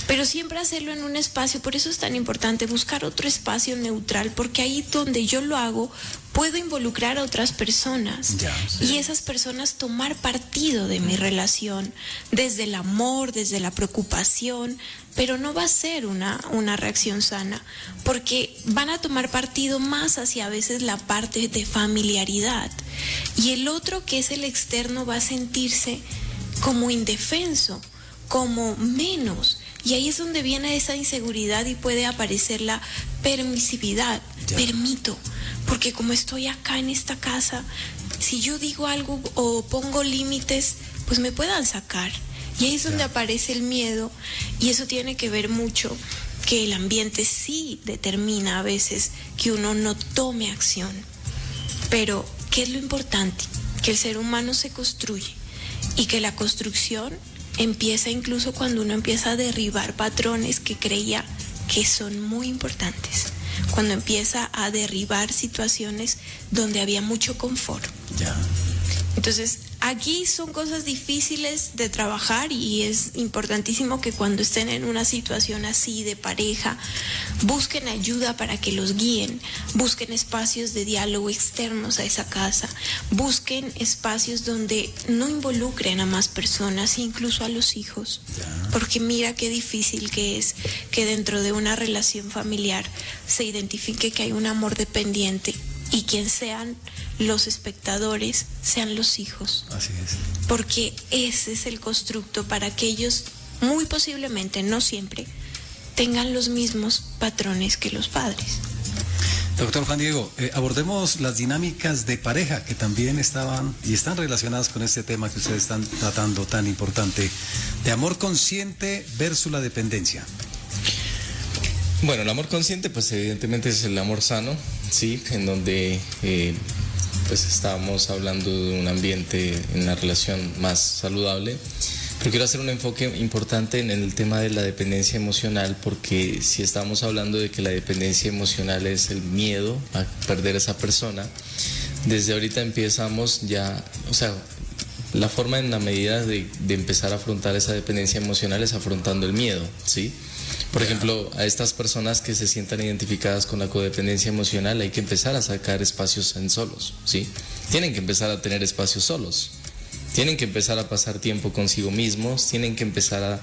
Pero siempre hacerlo en un espacio, por eso es tan importante buscar otro espacio neutral, porque ahí donde yo lo hago puedo involucrar a otras personas y esas personas tomar partido de mi relación, desde el amor, desde la preocupación, pero no va a ser una reacción sana, porque van a tomar partido más hacia a veces la parte de familiaridad, y el otro, que es el externo, va a sentirse como indefenso, como menos. Y ahí es donde viene esa inseguridad y puede aparecer la permisividad. Permito, porque como estoy acá en esta casa, si yo digo algo o pongo límites, pues me puedan sacar. Y ahí es donde aparece el miedo, y eso tiene que ver mucho que el ambiente sí determina a veces que uno no tome acción. Pero, ¿qué es lo importante? Que el ser humano se construye y que la construcción empieza incluso cuando uno empieza a derribar patrones que creía que son muy importantes, cuando empieza a derribar situaciones donde había mucho confort. Entonces, aquí son cosas difíciles de trabajar, y es importantísimo que cuando estén en una situación así de pareja, busquen ayuda para que los guíen, busquen espacios de diálogo externos a esa casa, busquen espacios donde no involucren a más personas, incluso a los hijos, porque mira qué difícil que es que dentro de una relación familiar se identifique que hay un amor dependiente y quien sean los espectadores sean los hijos. Así es. Porque ese es el constructo para que ellos, muy posiblemente, no siempre, tengan los mismos patrones que los padres. Doctor Juan Diego, abordemos las dinámicas de pareja que también estaban y están relacionadas con este tema que ustedes están tratando tan importante, de amor consciente versus la dependencia. Bueno, el amor consciente, pues evidentemente es el amor sano, sí, en donde pues estábamos hablando de un ambiente, en una relación más saludable. Pero quiero hacer un enfoque importante en el tema de la dependencia emocional, porque si estamos hablando de que la dependencia emocional es el miedo a perder a esa persona, desde ahorita empezamos ya, o sea, la forma en la medida de empezar a afrontar esa dependencia emocional es afrontando el miedo, ¿sí? Por ejemplo, a estas personas que se sientan identificadas con la codependencia emocional hay que empezar a sacar espacios en solos, ¿sí? Tienen que empezar a tener espacios solos, tienen que empezar a pasar tiempo consigo mismos, tienen que empezar a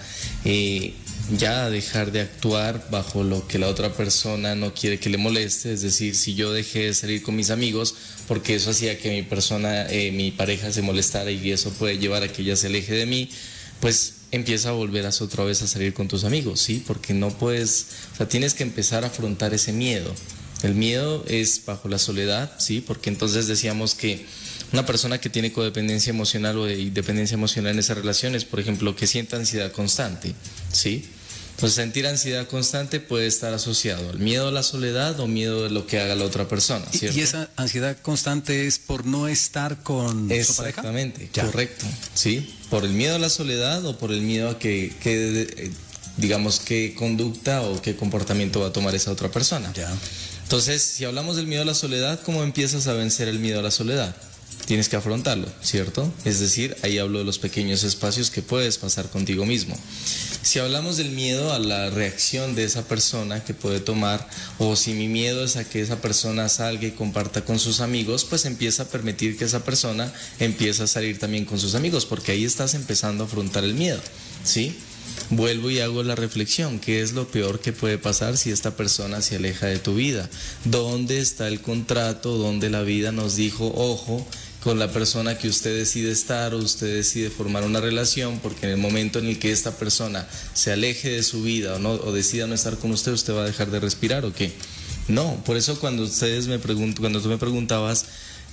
ya dejar de actuar bajo lo que la otra persona no quiere que le moleste. Es decir, si yo dejé de salir con mis amigos porque eso hacía que mi pareja se molestara y eso puede llevar a que ella se aleje de mí, pues empieza a volver otra vez a salir con tus amigos, ¿sí? Porque no puedes, o sea, tienes que empezar a afrontar ese miedo. El miedo es bajo la soledad, ¿sí? Porque entonces decíamos que una persona que tiene codependencia emocional o dependencia emocional en esas relaciones, por ejemplo, que sienta ansiedad constante, ¿sí? Entonces, sentir ansiedad constante puede estar asociado al miedo a la soledad o miedo de lo que haga la otra persona, ¿cierto? ¿Y esa ansiedad constante es por no estar con su pareja? Exactamente, correcto, ¿sí? Por el miedo a la soledad o por el miedo a digamos, qué conducta o qué comportamiento va a tomar esa otra persona. Entonces, si hablamos del miedo a la soledad, ¿cómo empiezas a vencer el miedo a la soledad? Tienes que afrontarlo, ¿cierto? Es decir, ahí hablo de los pequeños espacios que puedes pasar contigo mismo. Si hablamos del miedo a la reacción de esa persona que puede tomar, o si mi miedo es a que esa persona salga y comparta con sus amigos, pues empieza a permitir que esa persona empiece a salir también con sus amigos, porque ahí estás empezando a afrontar el miedo, ¿sí? Vuelvo y hago la reflexión, ¿qué es lo peor que puede pasar si esta persona se aleja de tu vida? ¿Dónde está el contrato donde la vida nos dijo, ojo, con la persona que usted decide estar o usted decide formar una relación, porque en el momento en el que esta persona se aleje de su vida o decida no estar con usted, usted va a dejar de respirar o qué? No, por eso cuando tú me preguntabas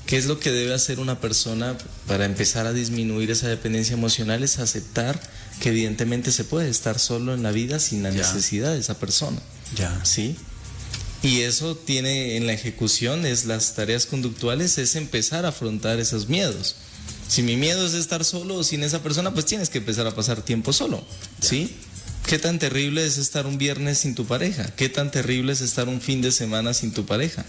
qué es lo que debe hacer una persona para empezar a disminuir esa dependencia emocional, es aceptar que evidentemente se puede estar solo en la vida sin la necesidad de esa persona. ¿Sí? Y eso tiene en la ejecución, es las tareas conductuales, es empezar a afrontar esos miedos. Si mi miedo es estar solo o sin esa persona, pues tienes que empezar a pasar tiempo solo, ¿sí? ¿Qué tan terrible es estar un viernes sin tu pareja? ¿Qué tan terrible es estar un fin de semana sin tu pareja?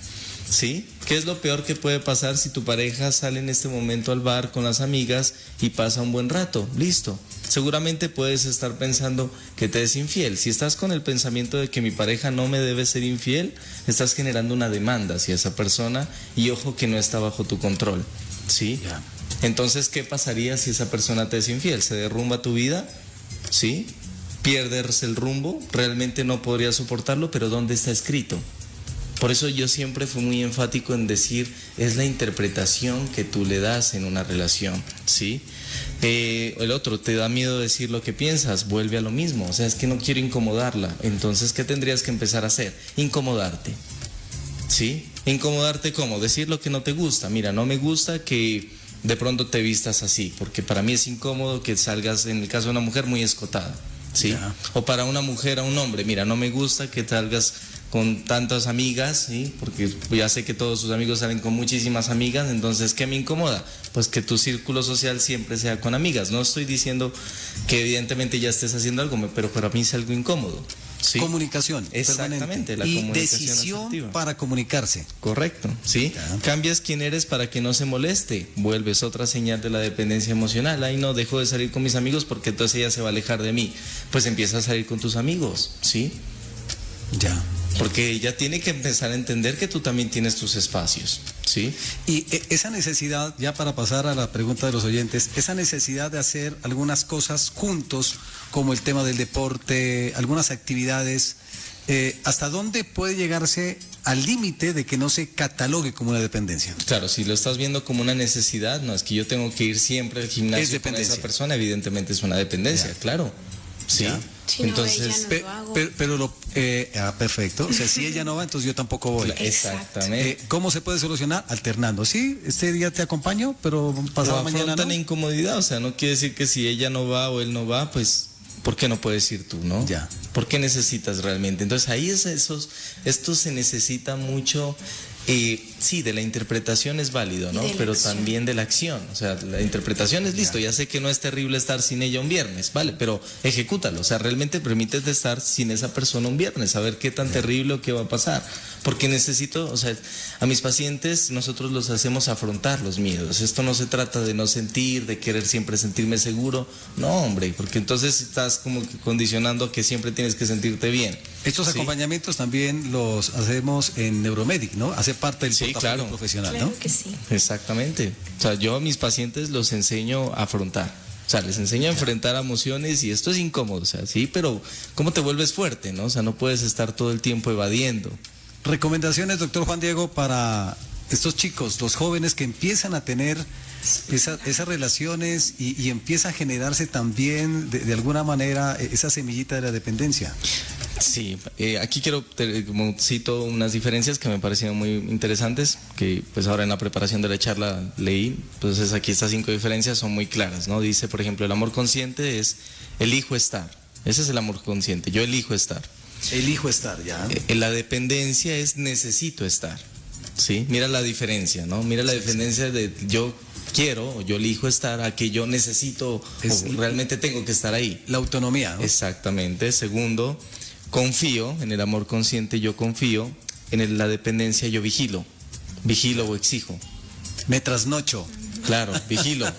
¿Sí? ¿Qué es lo peor que puede pasar si tu pareja sale en este momento al bar con las amigas y pasa un buen rato? Listo. Seguramente puedes estar pensando que te es infiel. Si estás con el pensamiento de que mi pareja no me debe ser infiel, estás generando una demanda hacia esa persona y ojo que no está bajo tu control, ¿sí? Entonces, ¿qué pasaría si esa persona te es infiel? ¿Se derrumba tu vida? ¿Sí? ¿Pierdes el rumbo? Realmente no podrías soportarlo, pero ¿dónde está escrito? Por eso yo siempre fui muy enfático en decir, es la interpretación que tú le das en una relación, ¿sí? El otro, te da miedo decir lo que piensas, vuelve a lo mismo, o sea, es que no quiero incomodarla. Entonces, ¿qué tendrías que empezar a hacer? Incomodarte, ¿sí? ¿Incomodarte cómo? Decir lo que no te gusta. Mira, no me gusta que de pronto te vistas así, porque para mí es incómodo que salgas, en el caso de una mujer, muy escotada, ¿sí? O para una mujer a un hombre, mira, no me gusta que salgas con tantas amigas, ¿sí? Porque ya sé que todos sus amigos salen con muchísimas amigas, entonces, ¿qué me incomoda? Pues que tu círculo social siempre sea con amigas. No estoy diciendo que evidentemente ya estés haciendo algo, pero para mí es algo incómodo, ¿sí? Comunicación. Exactamente, la y comunicación decisión asertiva. para comunicarse. Correcto, ¿sí? Cambias quién eres para que no se moleste, vuelves otra señal de la dependencia emocional. Ay, no, dejo de salir con mis amigos porque entonces ella se va a alejar de mí. Pues empieza a salir con tus amigos, ¿sí? Porque ella tiene que empezar a entender que tú también tienes tus espacios, ¿sí? Y esa necesidad, ya para pasar a la pregunta de los oyentes, esa necesidad de hacer algunas cosas juntos, como el tema del deporte, algunas actividades, ¿hasta dónde puede llegarse al límite de que no se catalogue como una dependencia? Claro, si lo estás viendo como una necesidad, no es que yo tengo que ir siempre al gimnasio con esa persona, evidentemente es una dependencia, claro, ¿sí? Si entonces, no, perfecto. O sea, si ella no va, entonces yo tampoco voy. Exactamente. ¿Cómo se puede solucionar? Alternando. Sí, este día te acompaño, pero pasado mañana no. La incomodidad, o sea, no quiere decir que si ella no va o él no va, pues, ¿por qué no puedes ir tú, no? ¿Por qué necesitas realmente? Entonces ahí esto se necesita mucho. Sí, de la interpretación es válido, ¿no? Pero también de la acción. O sea, la interpretación es listo. Ya sé que no es terrible estar sin ella un viernes, ¿vale? Pero ejecútalo. O sea, realmente permítete estar sin esa persona un viernes, a ver qué tan terrible o qué va a pasar. Porque necesito, o sea, a mis pacientes nosotros los hacemos afrontar los miedos. Esto no se trata de no sentir, de querer siempre sentirme seguro. No, hombre, porque entonces estás como que condicionando a que siempre tienes que sentirte bien. Estos acompañamientos también los hacemos en Neuromedic, ¿no? Hace parte del portafolio profesional, ¿no? Claro que sí. Exactamente. O sea, yo a mis pacientes los enseño a afrontar. O sea, les enseño a enfrentar emociones y esto es incómodo, o sea, sí, pero ¿cómo te vuelves fuerte, no? O sea, no puedes estar todo el tiempo evadiendo. Recomendaciones, doctor Juan Diego, para estos chicos, los jóvenes que empiezan a tener esas relaciones y empieza a generarse también de alguna manera esa semillita de la dependencia. Sí, aquí quiero, como cito unas diferencias que me parecieron muy interesantes, que pues ahora en la preparación de la charla leí, entonces aquí estas 5 diferencias son muy claras, ¿no? Dice, por ejemplo, el amor consciente es elijo estar, ese es el amor consciente, yo elijo estar. Elijo estar, ya. La dependencia es necesito estar, ¿sí? Mira la diferencia, ¿no? Mira la diferencia de yo quiero o yo elijo estar a que yo necesito o realmente tengo que estar ahí. La autonomía, ¿no? Exactamente. Segundo, confío, en el amor consciente yo confío, en la dependencia yo vigilo o exijo. Me trasnocho. Claro, vigilo.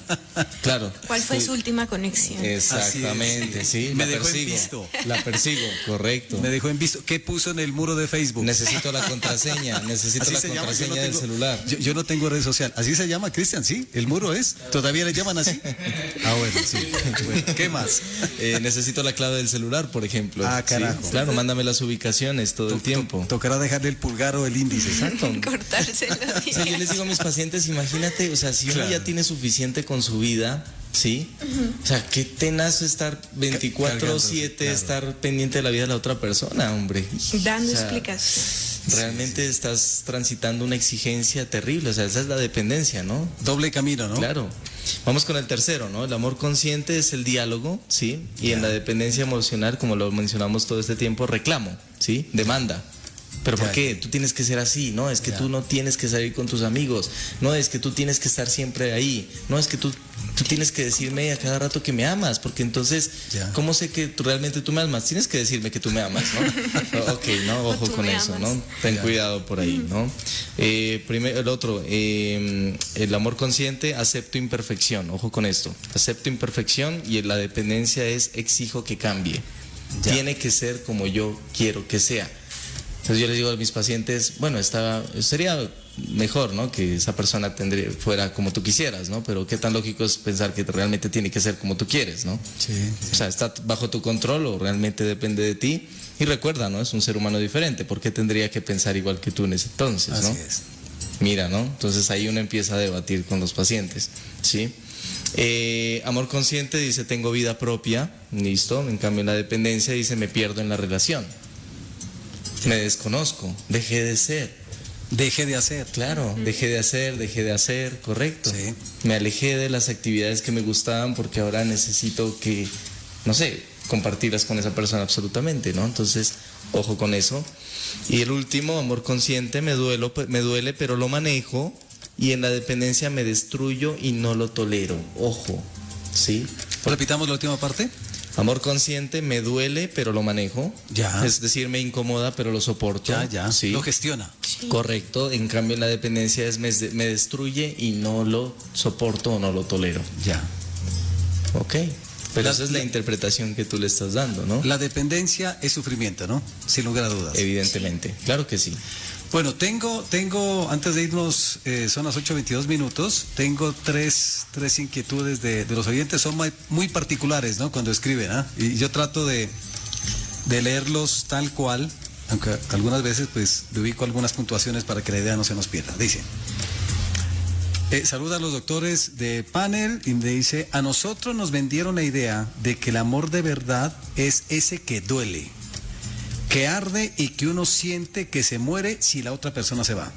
Claro. ¿Cuál fue su última conexión? Exactamente, sí. Me la dejó en persigo. visto. La persigo, correcto. Me dejó en visto. ¿Qué puso en el muro de Facebook? Necesito la contraseña, necesito Así la se llama, contraseña del celular. Yo no tengo red social. ¿Así se llama, Cristian? ¿Sí? ¿El muro es? ¿Todavía le llaman así? Ah, bueno, sí. Bueno, ¿qué más? Necesito la clave del celular, por ejemplo. Ah, carajo. Sí, claro, mándame las ubicaciones todo el tiempo. Tocará dejarle el pulgar o el índice. Exacto. Cortárselo. O sea, yo les digo a mis pacientes, imagínate, o sea, si uno ya tiene suficiente con su vida, ¿sí? O sea, qué tenaz estar 24/7, claro. estar pendiente de la vida de la otra persona, hombre. Dando O sea, explicaciones. realmente estás transitando una exigencia terrible, o sea, esa es la dependencia, ¿no? Doble camino, ¿no? Claro. Vamos con el tercero, ¿no? El amor consciente es el diálogo, ¿sí? Y en la dependencia emocional, como lo mencionamos todo este tiempo, reclamo, ¿sí? Demanda. ¿Pero por qué? Tú tienes que ser así, ¿no? Es que tú no tienes que salir con tus amigos, no es que tú tienes que estar siempre ahí, no es que tú tienes que decirme a cada rato que me amas, porque entonces, ¿cómo sé que realmente tú me amas? Tienes que decirme que tú me amas, ¿no? Ok, ¿no? Ojo con eso, ¿no? Ten cuidado por ahí, ¿no? Primero, el otro, el amor consciente, acepto imperfección, ojo con esto, acepto imperfección y la dependencia es exijo que cambie, tiene que ser como yo quiero que sea. Entonces yo les digo a mis pacientes, bueno, sería mejor, ¿no? Que esa persona fuera como tú quisieras, ¿no? Pero qué tan lógico es pensar que realmente tiene que ser como tú quieres, ¿no? Sí. O sea, ¿está bajo tu control o realmente depende de ti? Y recuerda, ¿no? Es un ser humano diferente, ¿por qué tendría que pensar igual que tú en ese entonces, ¿no? Así es. Mira, ¿no? Entonces ahí uno empieza a debatir con los pacientes, ¿sí? Amor consciente dice, tengo vida propia, listo. En cambio, en la dependencia dice, me pierdo en la relación. Me desconozco, dejé de ser. Deje de hacer. Claro, dejé de hacer, correcto. Sí. Me alejé de las actividades que me gustaban porque ahora necesito que, no sé, compartirlas con esa persona absolutamente, ¿no? Entonces, ojo con eso. Y el último, amor consciente, me duele, pero lo manejo. Y en la dependencia me destruyo y no lo tolero. Ojo, ¿sí? Repitamos la última parte. Amor consciente, me duele, pero lo manejo. Ya. Es decir, me incomoda, pero lo soporto. Ya. ¿Sí? Lo gestiona. Correcto. En cambio, en la dependencia es me destruye y no lo soporto o no lo tolero. Ya. Ok. Pero esa es la interpretación que tú le estás dando, ¿no? La dependencia es sufrimiento, ¿no? Sin lugar a dudas. Evidentemente. Claro que sí. Bueno, tengo, antes de irnos, son las 8:22 minutos, tengo tres inquietudes de los oyentes, son muy particulares, ¿no? Cuando escriben, ¿ah? Y yo trato de leerlos tal cual, aunque algunas veces pues le ubico algunas puntuaciones para que la idea no se nos pierda. Dice, saluda a los doctores de panel y me dice, a nosotros nos vendieron la idea de que el amor de verdad es ese que duele, que arde y que uno siente que se muere si la otra persona se va.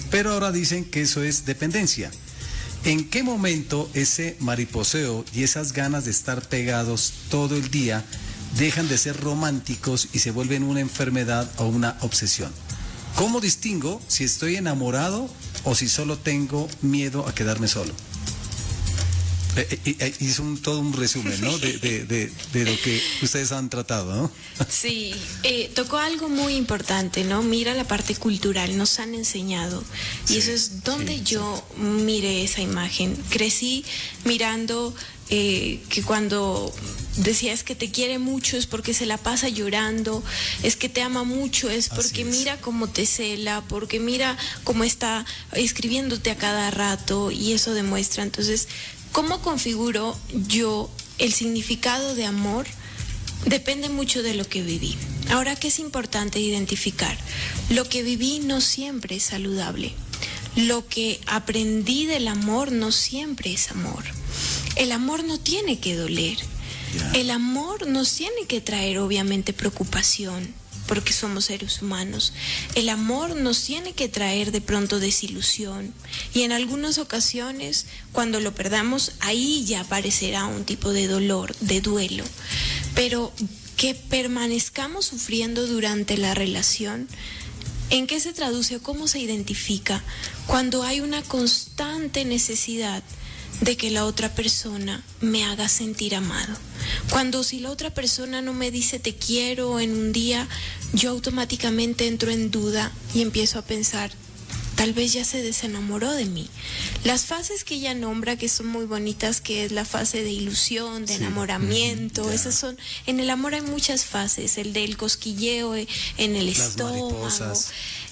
Pero ahora dicen que eso es dependencia. ¿En qué momento ese mariposeo y esas ganas de estar pegados todo el día dejan de ser románticos y se vuelven una enfermedad o una obsesión? ¿Cómo distingo si estoy enamorado o si solo tengo miedo a quedarme solo? Hizo todo un resumen, ¿no? De lo que ustedes han tratado, ¿no? Sí, tocó algo muy importante, ¿no? Mira la parte cultural, nos han enseñado. Y eso es donde yo miré esa imagen. Crecí mirando que cuando decías que te quiere mucho es porque se la pasa llorando, es que te ama mucho, es porque mira cómo te cela, porque mira cómo está escribiéndote a cada rato y eso demuestra. Entonces, ¿cómo configuro yo el significado de amor? Depende mucho de lo que viví. Ahora, ¿qué es importante identificar? Lo que viví no siempre es saludable. Lo que aprendí del amor no siempre es amor. El amor no tiene que doler. El amor nos tiene que traer obviamente preocupación, porque somos seres humanos. El amor nos tiene que traer de pronto desilusión y en algunas ocasiones cuando lo perdamos ahí ya aparecerá un tipo de dolor, de duelo, pero que permanezcamos sufriendo durante la relación. ¿En qué se traduce o cómo se identifica? Cuando hay una constante necesidad de que la otra persona me haga sentir amado. Cuando si la otra persona no me dice te quiero en un día, yo automáticamente entro en duda y empiezo a pensar, tal vez ya se desenamoró de mí. Las fases que ella nombra, que son muy bonitas, que es la fase de ilusión, de enamoramiento, esas son, en el amor hay muchas fases, el del cosquilleo en el estómago, mariposas.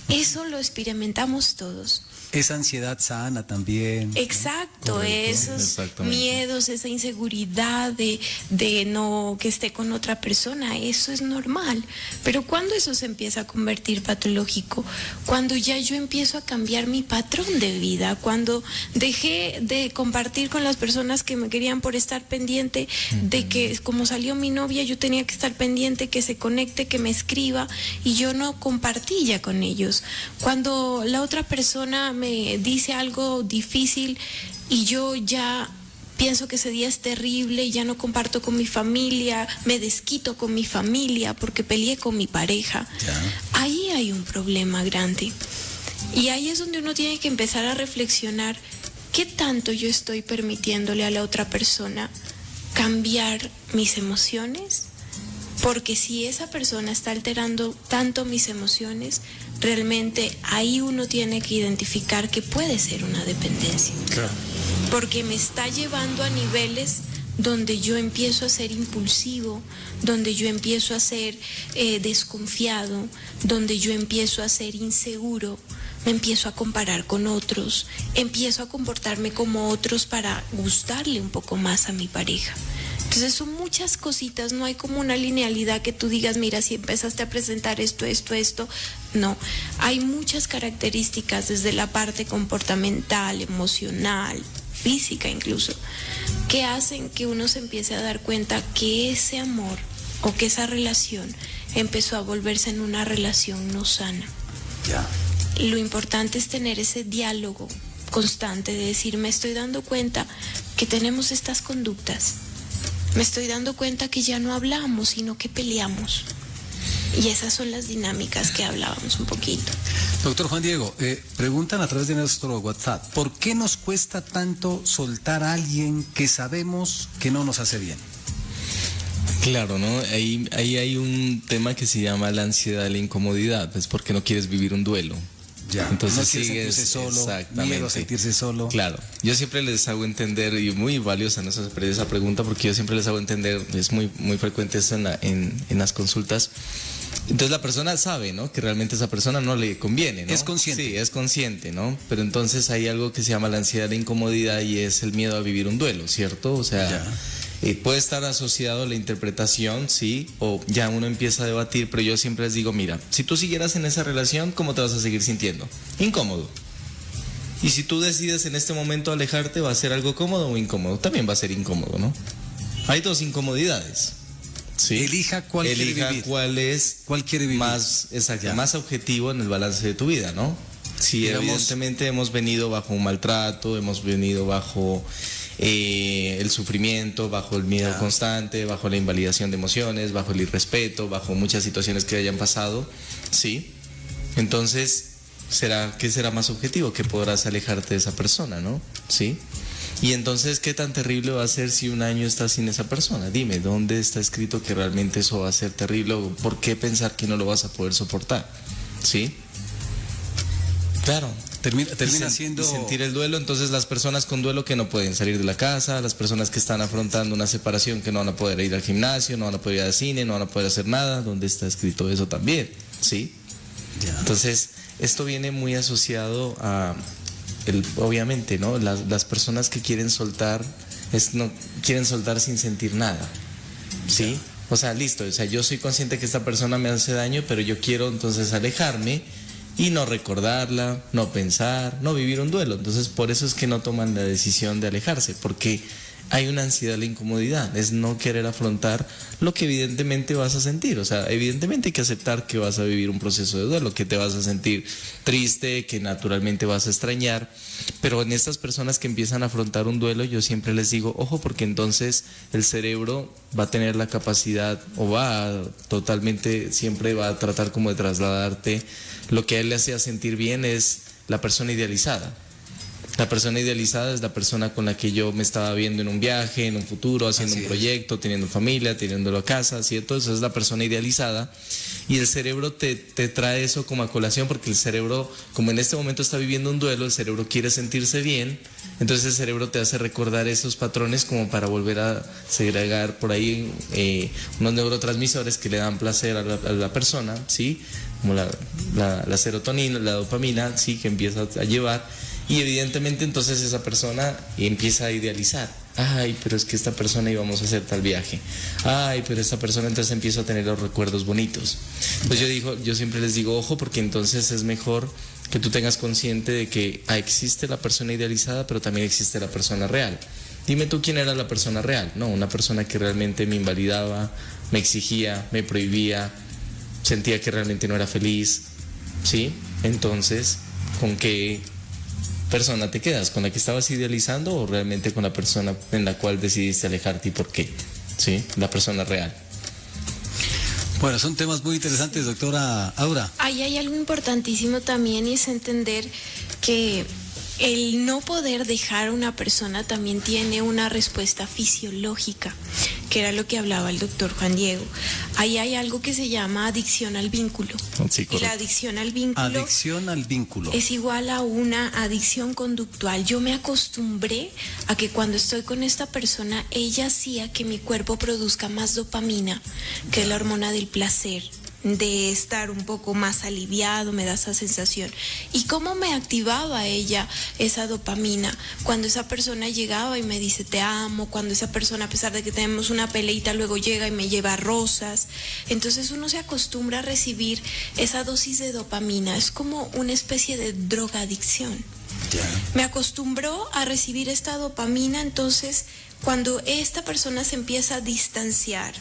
Eso lo experimentamos todos. Esa ansiedad sana también. Exacto, Correcto. esos miedos, esa inseguridad de no que esté con otra persona, eso es normal. Pero cuando eso se empieza a convertir patológico, cuando ya yo empiezo a cambiar mi patrón de vida, cuando dejé de compartir con las personas que me querían por estar pendiente de que como salió mi novia, yo tenía que estar pendiente, que se conecte, que me escriba, y yo no compartí ya con ellos. Cuando la otra persona me dice algo difícil y yo ya pienso que ese día es terrible y ya no comparto con mi familia, me desquito con mi familia porque peleé con mi pareja, ahí hay un problema grande. Y ahí es donde uno tiene que empezar a reflexionar qué tanto yo estoy permitiéndole a la otra persona cambiar mis emociones. Porque si esa persona está alterando tanto mis emociones, realmente ahí uno tiene que identificar que puede ser una dependencia. Claro. Porque me está llevando a niveles donde yo empiezo a ser impulsivo, donde yo empiezo a ser desconfiado, donde yo empiezo a ser inseguro, me empiezo a comparar con otros, empiezo a comportarme como otros para gustarle un poco más a mi pareja. Entonces son muchas cositas, no hay como una linealidad que tú digas, mira, si empezaste a presentar esto, no. Hay muchas características desde la parte comportamental, emocional, física incluso, que hacen que uno se empiece a dar cuenta que ese amor o que esa relación empezó a volverse en una relación no sana. Ya. Lo importante es tener ese diálogo constante de decir, me estoy dando cuenta que tenemos estas conductas. Me estoy dando cuenta que ya no hablamos, sino que peleamos. Y esas son las dinámicas que hablábamos un poquito. Doctor Juan Diego, preguntan a través de nuestro WhatsApp, ¿por qué nos cuesta tanto soltar a alguien que sabemos que no nos hace bien? Claro, ¿no? Ahí hay un tema que se llama la ansiedad de la incomodidad, es porque no quieres vivir un duelo. Ya, entonces no quiere sigues sentirse solo, exactamente. miedo a sentirse solo. Claro, yo siempre les hago entender, y muy valiosa esa pregunta, porque yo siempre les hago entender, es muy frecuente eso en las consultas. Entonces la persona sabe, ¿no?, que realmente a esa persona no le conviene, ¿no? Es consciente. Sí, es consciente, ¿no? Pero entonces hay algo que se llama la ansiedad de la incomodidad y es el miedo a vivir un duelo, ¿cierto? O sea, puede estar asociado a la interpretación, sí, o ya uno empieza a debatir, pero yo siempre les digo, mira, si tú siguieras en esa relación, ¿cómo te vas a seguir sintiendo? Incómodo. Y si tú decides en este momento alejarte, ¿va a ser algo cómodo o incómodo? También va a ser incómodo, ¿no? Hay dos incomodidades. ¿Sí? Elija cuál quiere vivir. ¿Cuál quiere vivir? Más, exacto, más objetivo en el balance de tu vida, ¿no? Si digamos, evidentemente hemos venido bajo un maltrato, hemos venido bajo el sufrimiento, bajo el miedo constante, bajo la invalidación de emociones, bajo el irrespeto, bajo muchas situaciones que hayan pasado, ¿sí? Entonces, ¿qué será más objetivo? Que podrás alejarte de esa persona, ¿no? ¿Sí? Y entonces, ¿qué tan terrible va a ser si un año estás sin esa persona? Dime, ¿dónde está escrito que realmente eso va a ser terrible? ¿Por qué pensar que no lo vas a poder soportar? ¿Sí? Claro. Termina siendo... Y sentir el duelo, entonces las personas con duelo que no pueden salir de la casa, las personas que están afrontando una separación que no van a poder ir al gimnasio, no van a poder ir al cine, no van a poder hacer nada, ¿dónde está escrito eso también? ¿Sí? Ya. Entonces, esto viene muy asociado a... obviamente, ¿no? Las personas que quieren soltar, no quieren soltar sin sentir nada, ¿sí? O sea, listo, o sea, yo soy consciente que esta persona me hace daño, pero yo quiero entonces alejarme y no recordarla, no pensar, no vivir un duelo. Entonces, por eso es que no toman la decisión de alejarse, porque hay una ansiedad, la incomodidad, es no querer afrontar lo que evidentemente vas a sentir. O sea, evidentemente hay que aceptar que vas a vivir un proceso de duelo, que te vas a sentir triste, que naturalmente vas a extrañar, pero en estas personas que empiezan a afrontar un duelo, yo siempre les digo, ojo, porque entonces el cerebro va a tener la capacidad, siempre va a tratar como de trasladarte, lo que a él le hacía sentir bien es la persona idealizada. La persona idealizada es la persona con la que yo me estaba viendo en un viaje, en un futuro, haciendo un proyecto, teniendo familia, teniéndolo a casa, ¿cierto? Esa es la persona idealizada. Y el cerebro te trae eso como a colación, porque el cerebro, como en este momento está viviendo un duelo, el cerebro quiere sentirse bien, entonces el cerebro te hace recordar esos patrones como para volver a segregar por ahí unos neurotransmisores que le dan placer a la persona, ¿sí? Como la serotonina, la dopamina, ¿sí? Que empieza a llevar, y evidentemente entonces esa persona empieza a idealizar. Ay, pero es que esta persona íbamos a hacer tal viaje. Ay, pero esta persona entonces empieza a tener los recuerdos bonitos. Pues yo siempre les digo, ojo, porque entonces es mejor que tú tengas consciente de que existe la persona idealizada, pero también existe la persona real. Dime tú quién era la persona real. No, una persona que realmente me invalidaba, me exigía, me prohibía, sentía que realmente no era feliz, ¿sí? Entonces, ¿con qué persona te quedas? ¿Con la que estabas idealizando o realmente con la persona en la cual decidiste alejarte y por qué? ¿Sí? La persona real. Bueno, son temas muy interesantes, doctora Aura. Ahí hay algo importantísimo también, y es entender que el no poder dejar a una persona también tiene una respuesta fisiológica, que era lo que hablaba el doctor Juan Diego. Ahí hay algo que se llama adicción al vínculo. Sí, y la adicción al vínculo es igual a una adicción conductual. Yo me acostumbré a que cuando estoy con esta persona, ella hacía que mi cuerpo produzca más dopamina, que es la hormona del placer, de estar un poco más aliviado, me da esa sensación. ¿Y cómo me activaba ella esa dopamina? Cuando esa persona llegaba y me dice te amo, cuando esa persona, a pesar de que tenemos una peleita, luego llega y me lleva rosas. Entonces uno se acostumbra a recibir esa dosis de dopamina, es como una especie de drogadicción. Me acostumbró a recibir esta dopamina, entonces cuando esta persona se empieza a distanciar,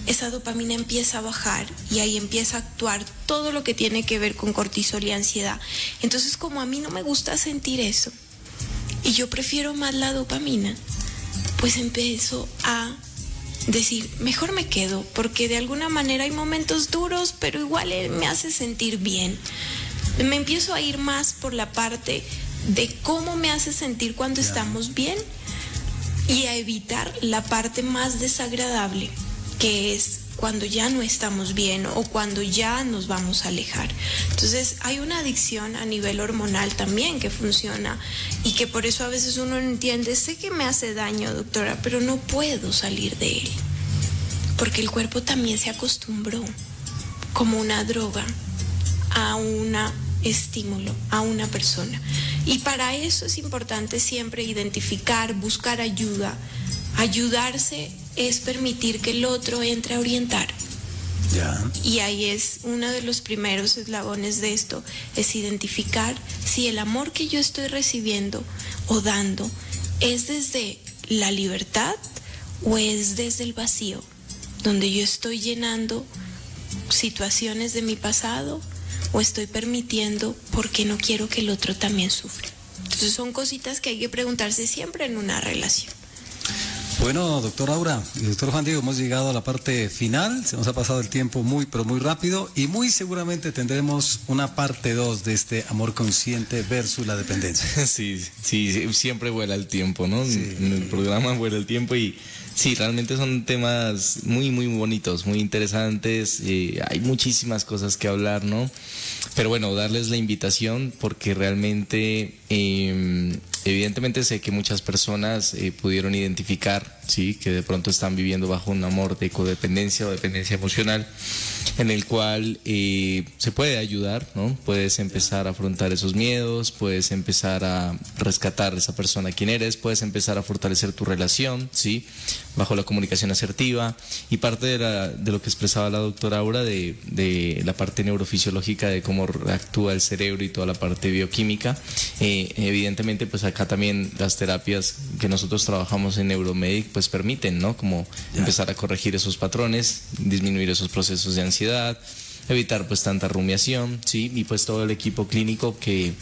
esa dopamina empieza a bajar y ahí empieza a actuar todo lo que tiene que ver con cortisol y ansiedad. Entonces, como a mí no me gusta sentir eso y yo prefiero más la dopamina, pues empiezo a decir, mejor me quedo, porque de alguna manera hay momentos duros, pero igual me hace sentir bien. Me empiezo a ir más por la parte de cómo me hace sentir cuando estamos bien y a evitar la parte más desagradable, que es cuando ya no estamos bien o cuando ya nos vamos a alejar. Entonces hay una adicción a nivel hormonal también que funciona y que por eso a veces uno no entiende, sé que me hace daño, doctora, pero no puedo salir de él, porque el cuerpo también se acostumbró como una droga a un estímulo, a una persona. Y para eso es importante siempre identificar, buscar ayuda. Ayudarse es permitir que el otro entre a orientar. Y ahí es uno de los primeros eslabones de esto, es identificar si el amor que yo estoy recibiendo o dando es desde la libertad o es desde el vacío, donde yo estoy llenando situaciones de mi pasado o estoy permitiendo porque no quiero que el otro también sufra. Entonces son cositas que hay que preguntarse siempre en una relación. Bueno, doctor Aura y doctor Juan Diego, hemos llegado a la parte final, se nos ha pasado el tiempo muy, pero muy rápido y muy seguramente tendremos una parte 2 de este amor consciente versus la dependencia. Sí, siempre vuela el tiempo, ¿no? Sí. En el programa vuela el tiempo y sí, realmente son temas muy, muy bonitos, muy interesantes, hay muchísimas cosas que hablar, ¿no? Pero bueno, darles la invitación porque realmente, evidentemente sé que muchas personas pudieron identificar, sí, que de pronto están viviendo bajo un amor de codependencia o dependencia emocional, en el cual se puede ayudar, ¿no? Puedes empezar a afrontar esos miedos, puedes empezar a rescatar a esa persona quien eres, puedes empezar a fortalecer tu relación, ¿sí? Bajo la comunicación asertiva, y parte de lo que expresaba la doctora Aura de la parte neurofisiológica, de cómo actúa el cerebro y toda la parte bioquímica, evidentemente pues acá también las terapias que nosotros trabajamos en Neuromedic pues permiten, ¿no? Como empezar a corregir esos patrones, disminuir esos procesos de ansiedad, evitar pues tanta rumiación, ¿sí? Y pues todo el equipo clínico que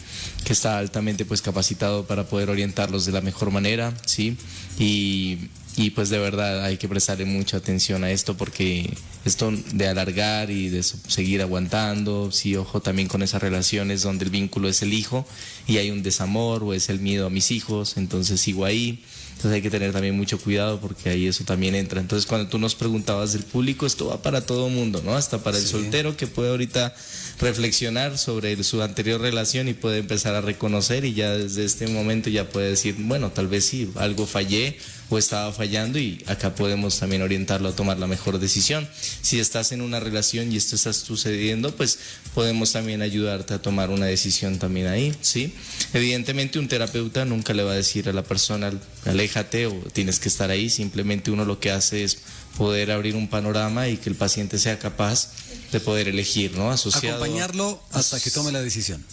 está altamente pues capacitado para poder orientarlos de la mejor manera, ¿sí? Y y pues de verdad hay que prestarle mucha atención a esto, porque esto de alargar y de seguir aguantando, sí, ojo también con esas relaciones donde el vínculo es el hijo y hay un desamor o es el miedo a mis hijos, entonces sigo ahí. Entonces hay que tener también mucho cuidado porque ahí eso también entra. Entonces cuando tú nos preguntabas del público, esto va para todo mundo, ¿no? Hasta para el soltero que puede ahorita reflexionar sobre su anterior relación y puede empezar a reconocer, y ya desde este momento ya puede decir, bueno, tal vez sí, algo fallé o estaba fallando, y acá podemos también orientarlo a tomar la mejor decisión. Si estás en una relación y esto está sucediendo, pues podemos también ayudarte a tomar una decisión también ahí, ¿sí? Evidentemente un terapeuta nunca le va a decir a la persona, aléjate o tienes que estar ahí. Simplemente uno lo que hace es poder abrir un panorama y que el paciente sea capaz de poder elegir, ¿no? Asociado, acompañarlo hasta que tome la decisión.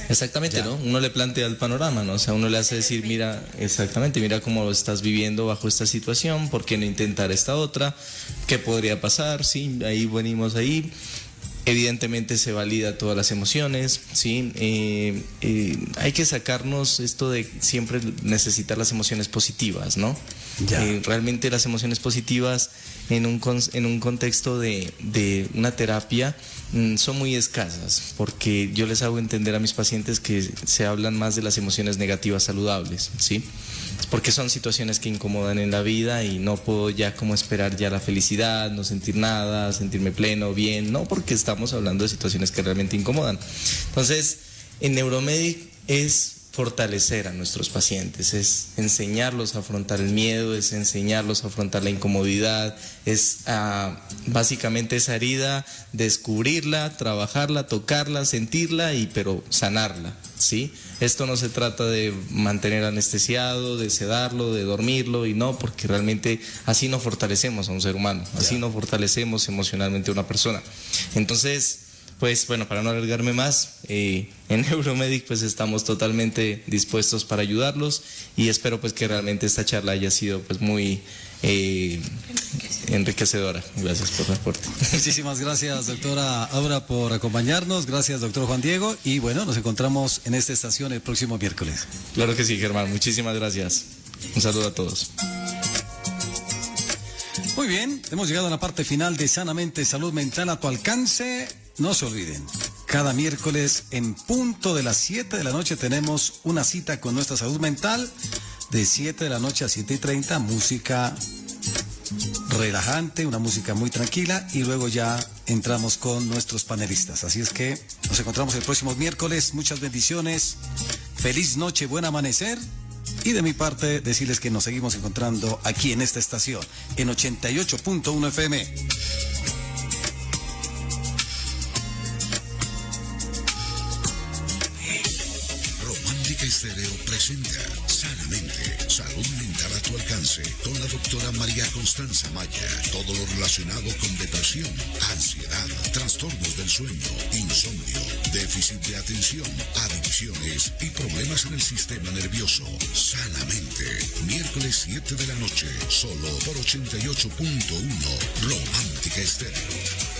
Exactamente, ¿no? Uno le plantea el panorama, ¿no? O sea, uno le hace decir, mira, exactamente, mira cómo lo estás viviendo bajo esta situación, ¿por qué no intentar esta otra? ¿Qué podría pasar? Sí, ahí venimos ahí. Evidentemente se valida todas las emociones, ¿sí? Hay que sacarnos esto de siempre necesitar las emociones positivas, ¿no? Realmente las emociones positivas en un contexto de una terapia son muy escasas, porque yo les hago entender a mis pacientes que se hablan más de las emociones negativas saludables, ¿sí? Porque son situaciones que incomodan en la vida y no puedo ya como esperar ya la felicidad, no sentir nada, sentirme pleno, bien, no, porque estamos hablando de situaciones que realmente incomodan. Entonces, en Neuromedic es fortalecer a nuestros pacientes, es enseñarlos a afrontar el miedo, es enseñarlos a afrontar la incomodidad, es básicamente esa herida, descubrirla, trabajarla, tocarla, sentirla, pero sanarla, ¿sí? Esto no se trata de mantener anestesiado, de sedarlo, de dormirlo, y no, porque realmente así no fortalecemos a un ser humano, así no fortalecemos emocionalmente a una persona. Entonces, pues bueno, para no alargarme más, en Neuromedic pues estamos totalmente dispuestos para ayudarlos, y espero pues que realmente esta charla haya sido pues muy enriquecedora. Gracias por el aporte. Muchísimas gracias, doctora Aura, por acompañarnos. Gracias, doctor Juan Diego, y bueno, nos encontramos en esta estación el próximo miércoles. Claro que sí, Germán, muchísimas gracias. Un saludo a todos. Muy bien, hemos llegado a la parte final de Sanamente Salud Mental a tu alcance. No se olviden, cada miércoles en punto de las 7 de la noche tenemos una cita con nuestra salud mental, de 7 de la noche a 7:30, música relajante, una música muy tranquila, y luego ya entramos con nuestros panelistas. Así es que nos encontramos el próximo miércoles. Muchas bendiciones, feliz noche, buen amanecer, y de mi parte decirles que nos seguimos encontrando aquí en esta estación, en 88.1 FM. Estéreo presenta Sanamente, salud mental a tu alcance, con la doctora María Constanza Maya. Todo lo relacionado con depresión, ansiedad, trastornos del sueño, insomnio, déficit de atención, adicciones y problemas en el sistema nervioso. Sanamente, miércoles 7 de la noche, solo por 88.1 Romántica Estéreo.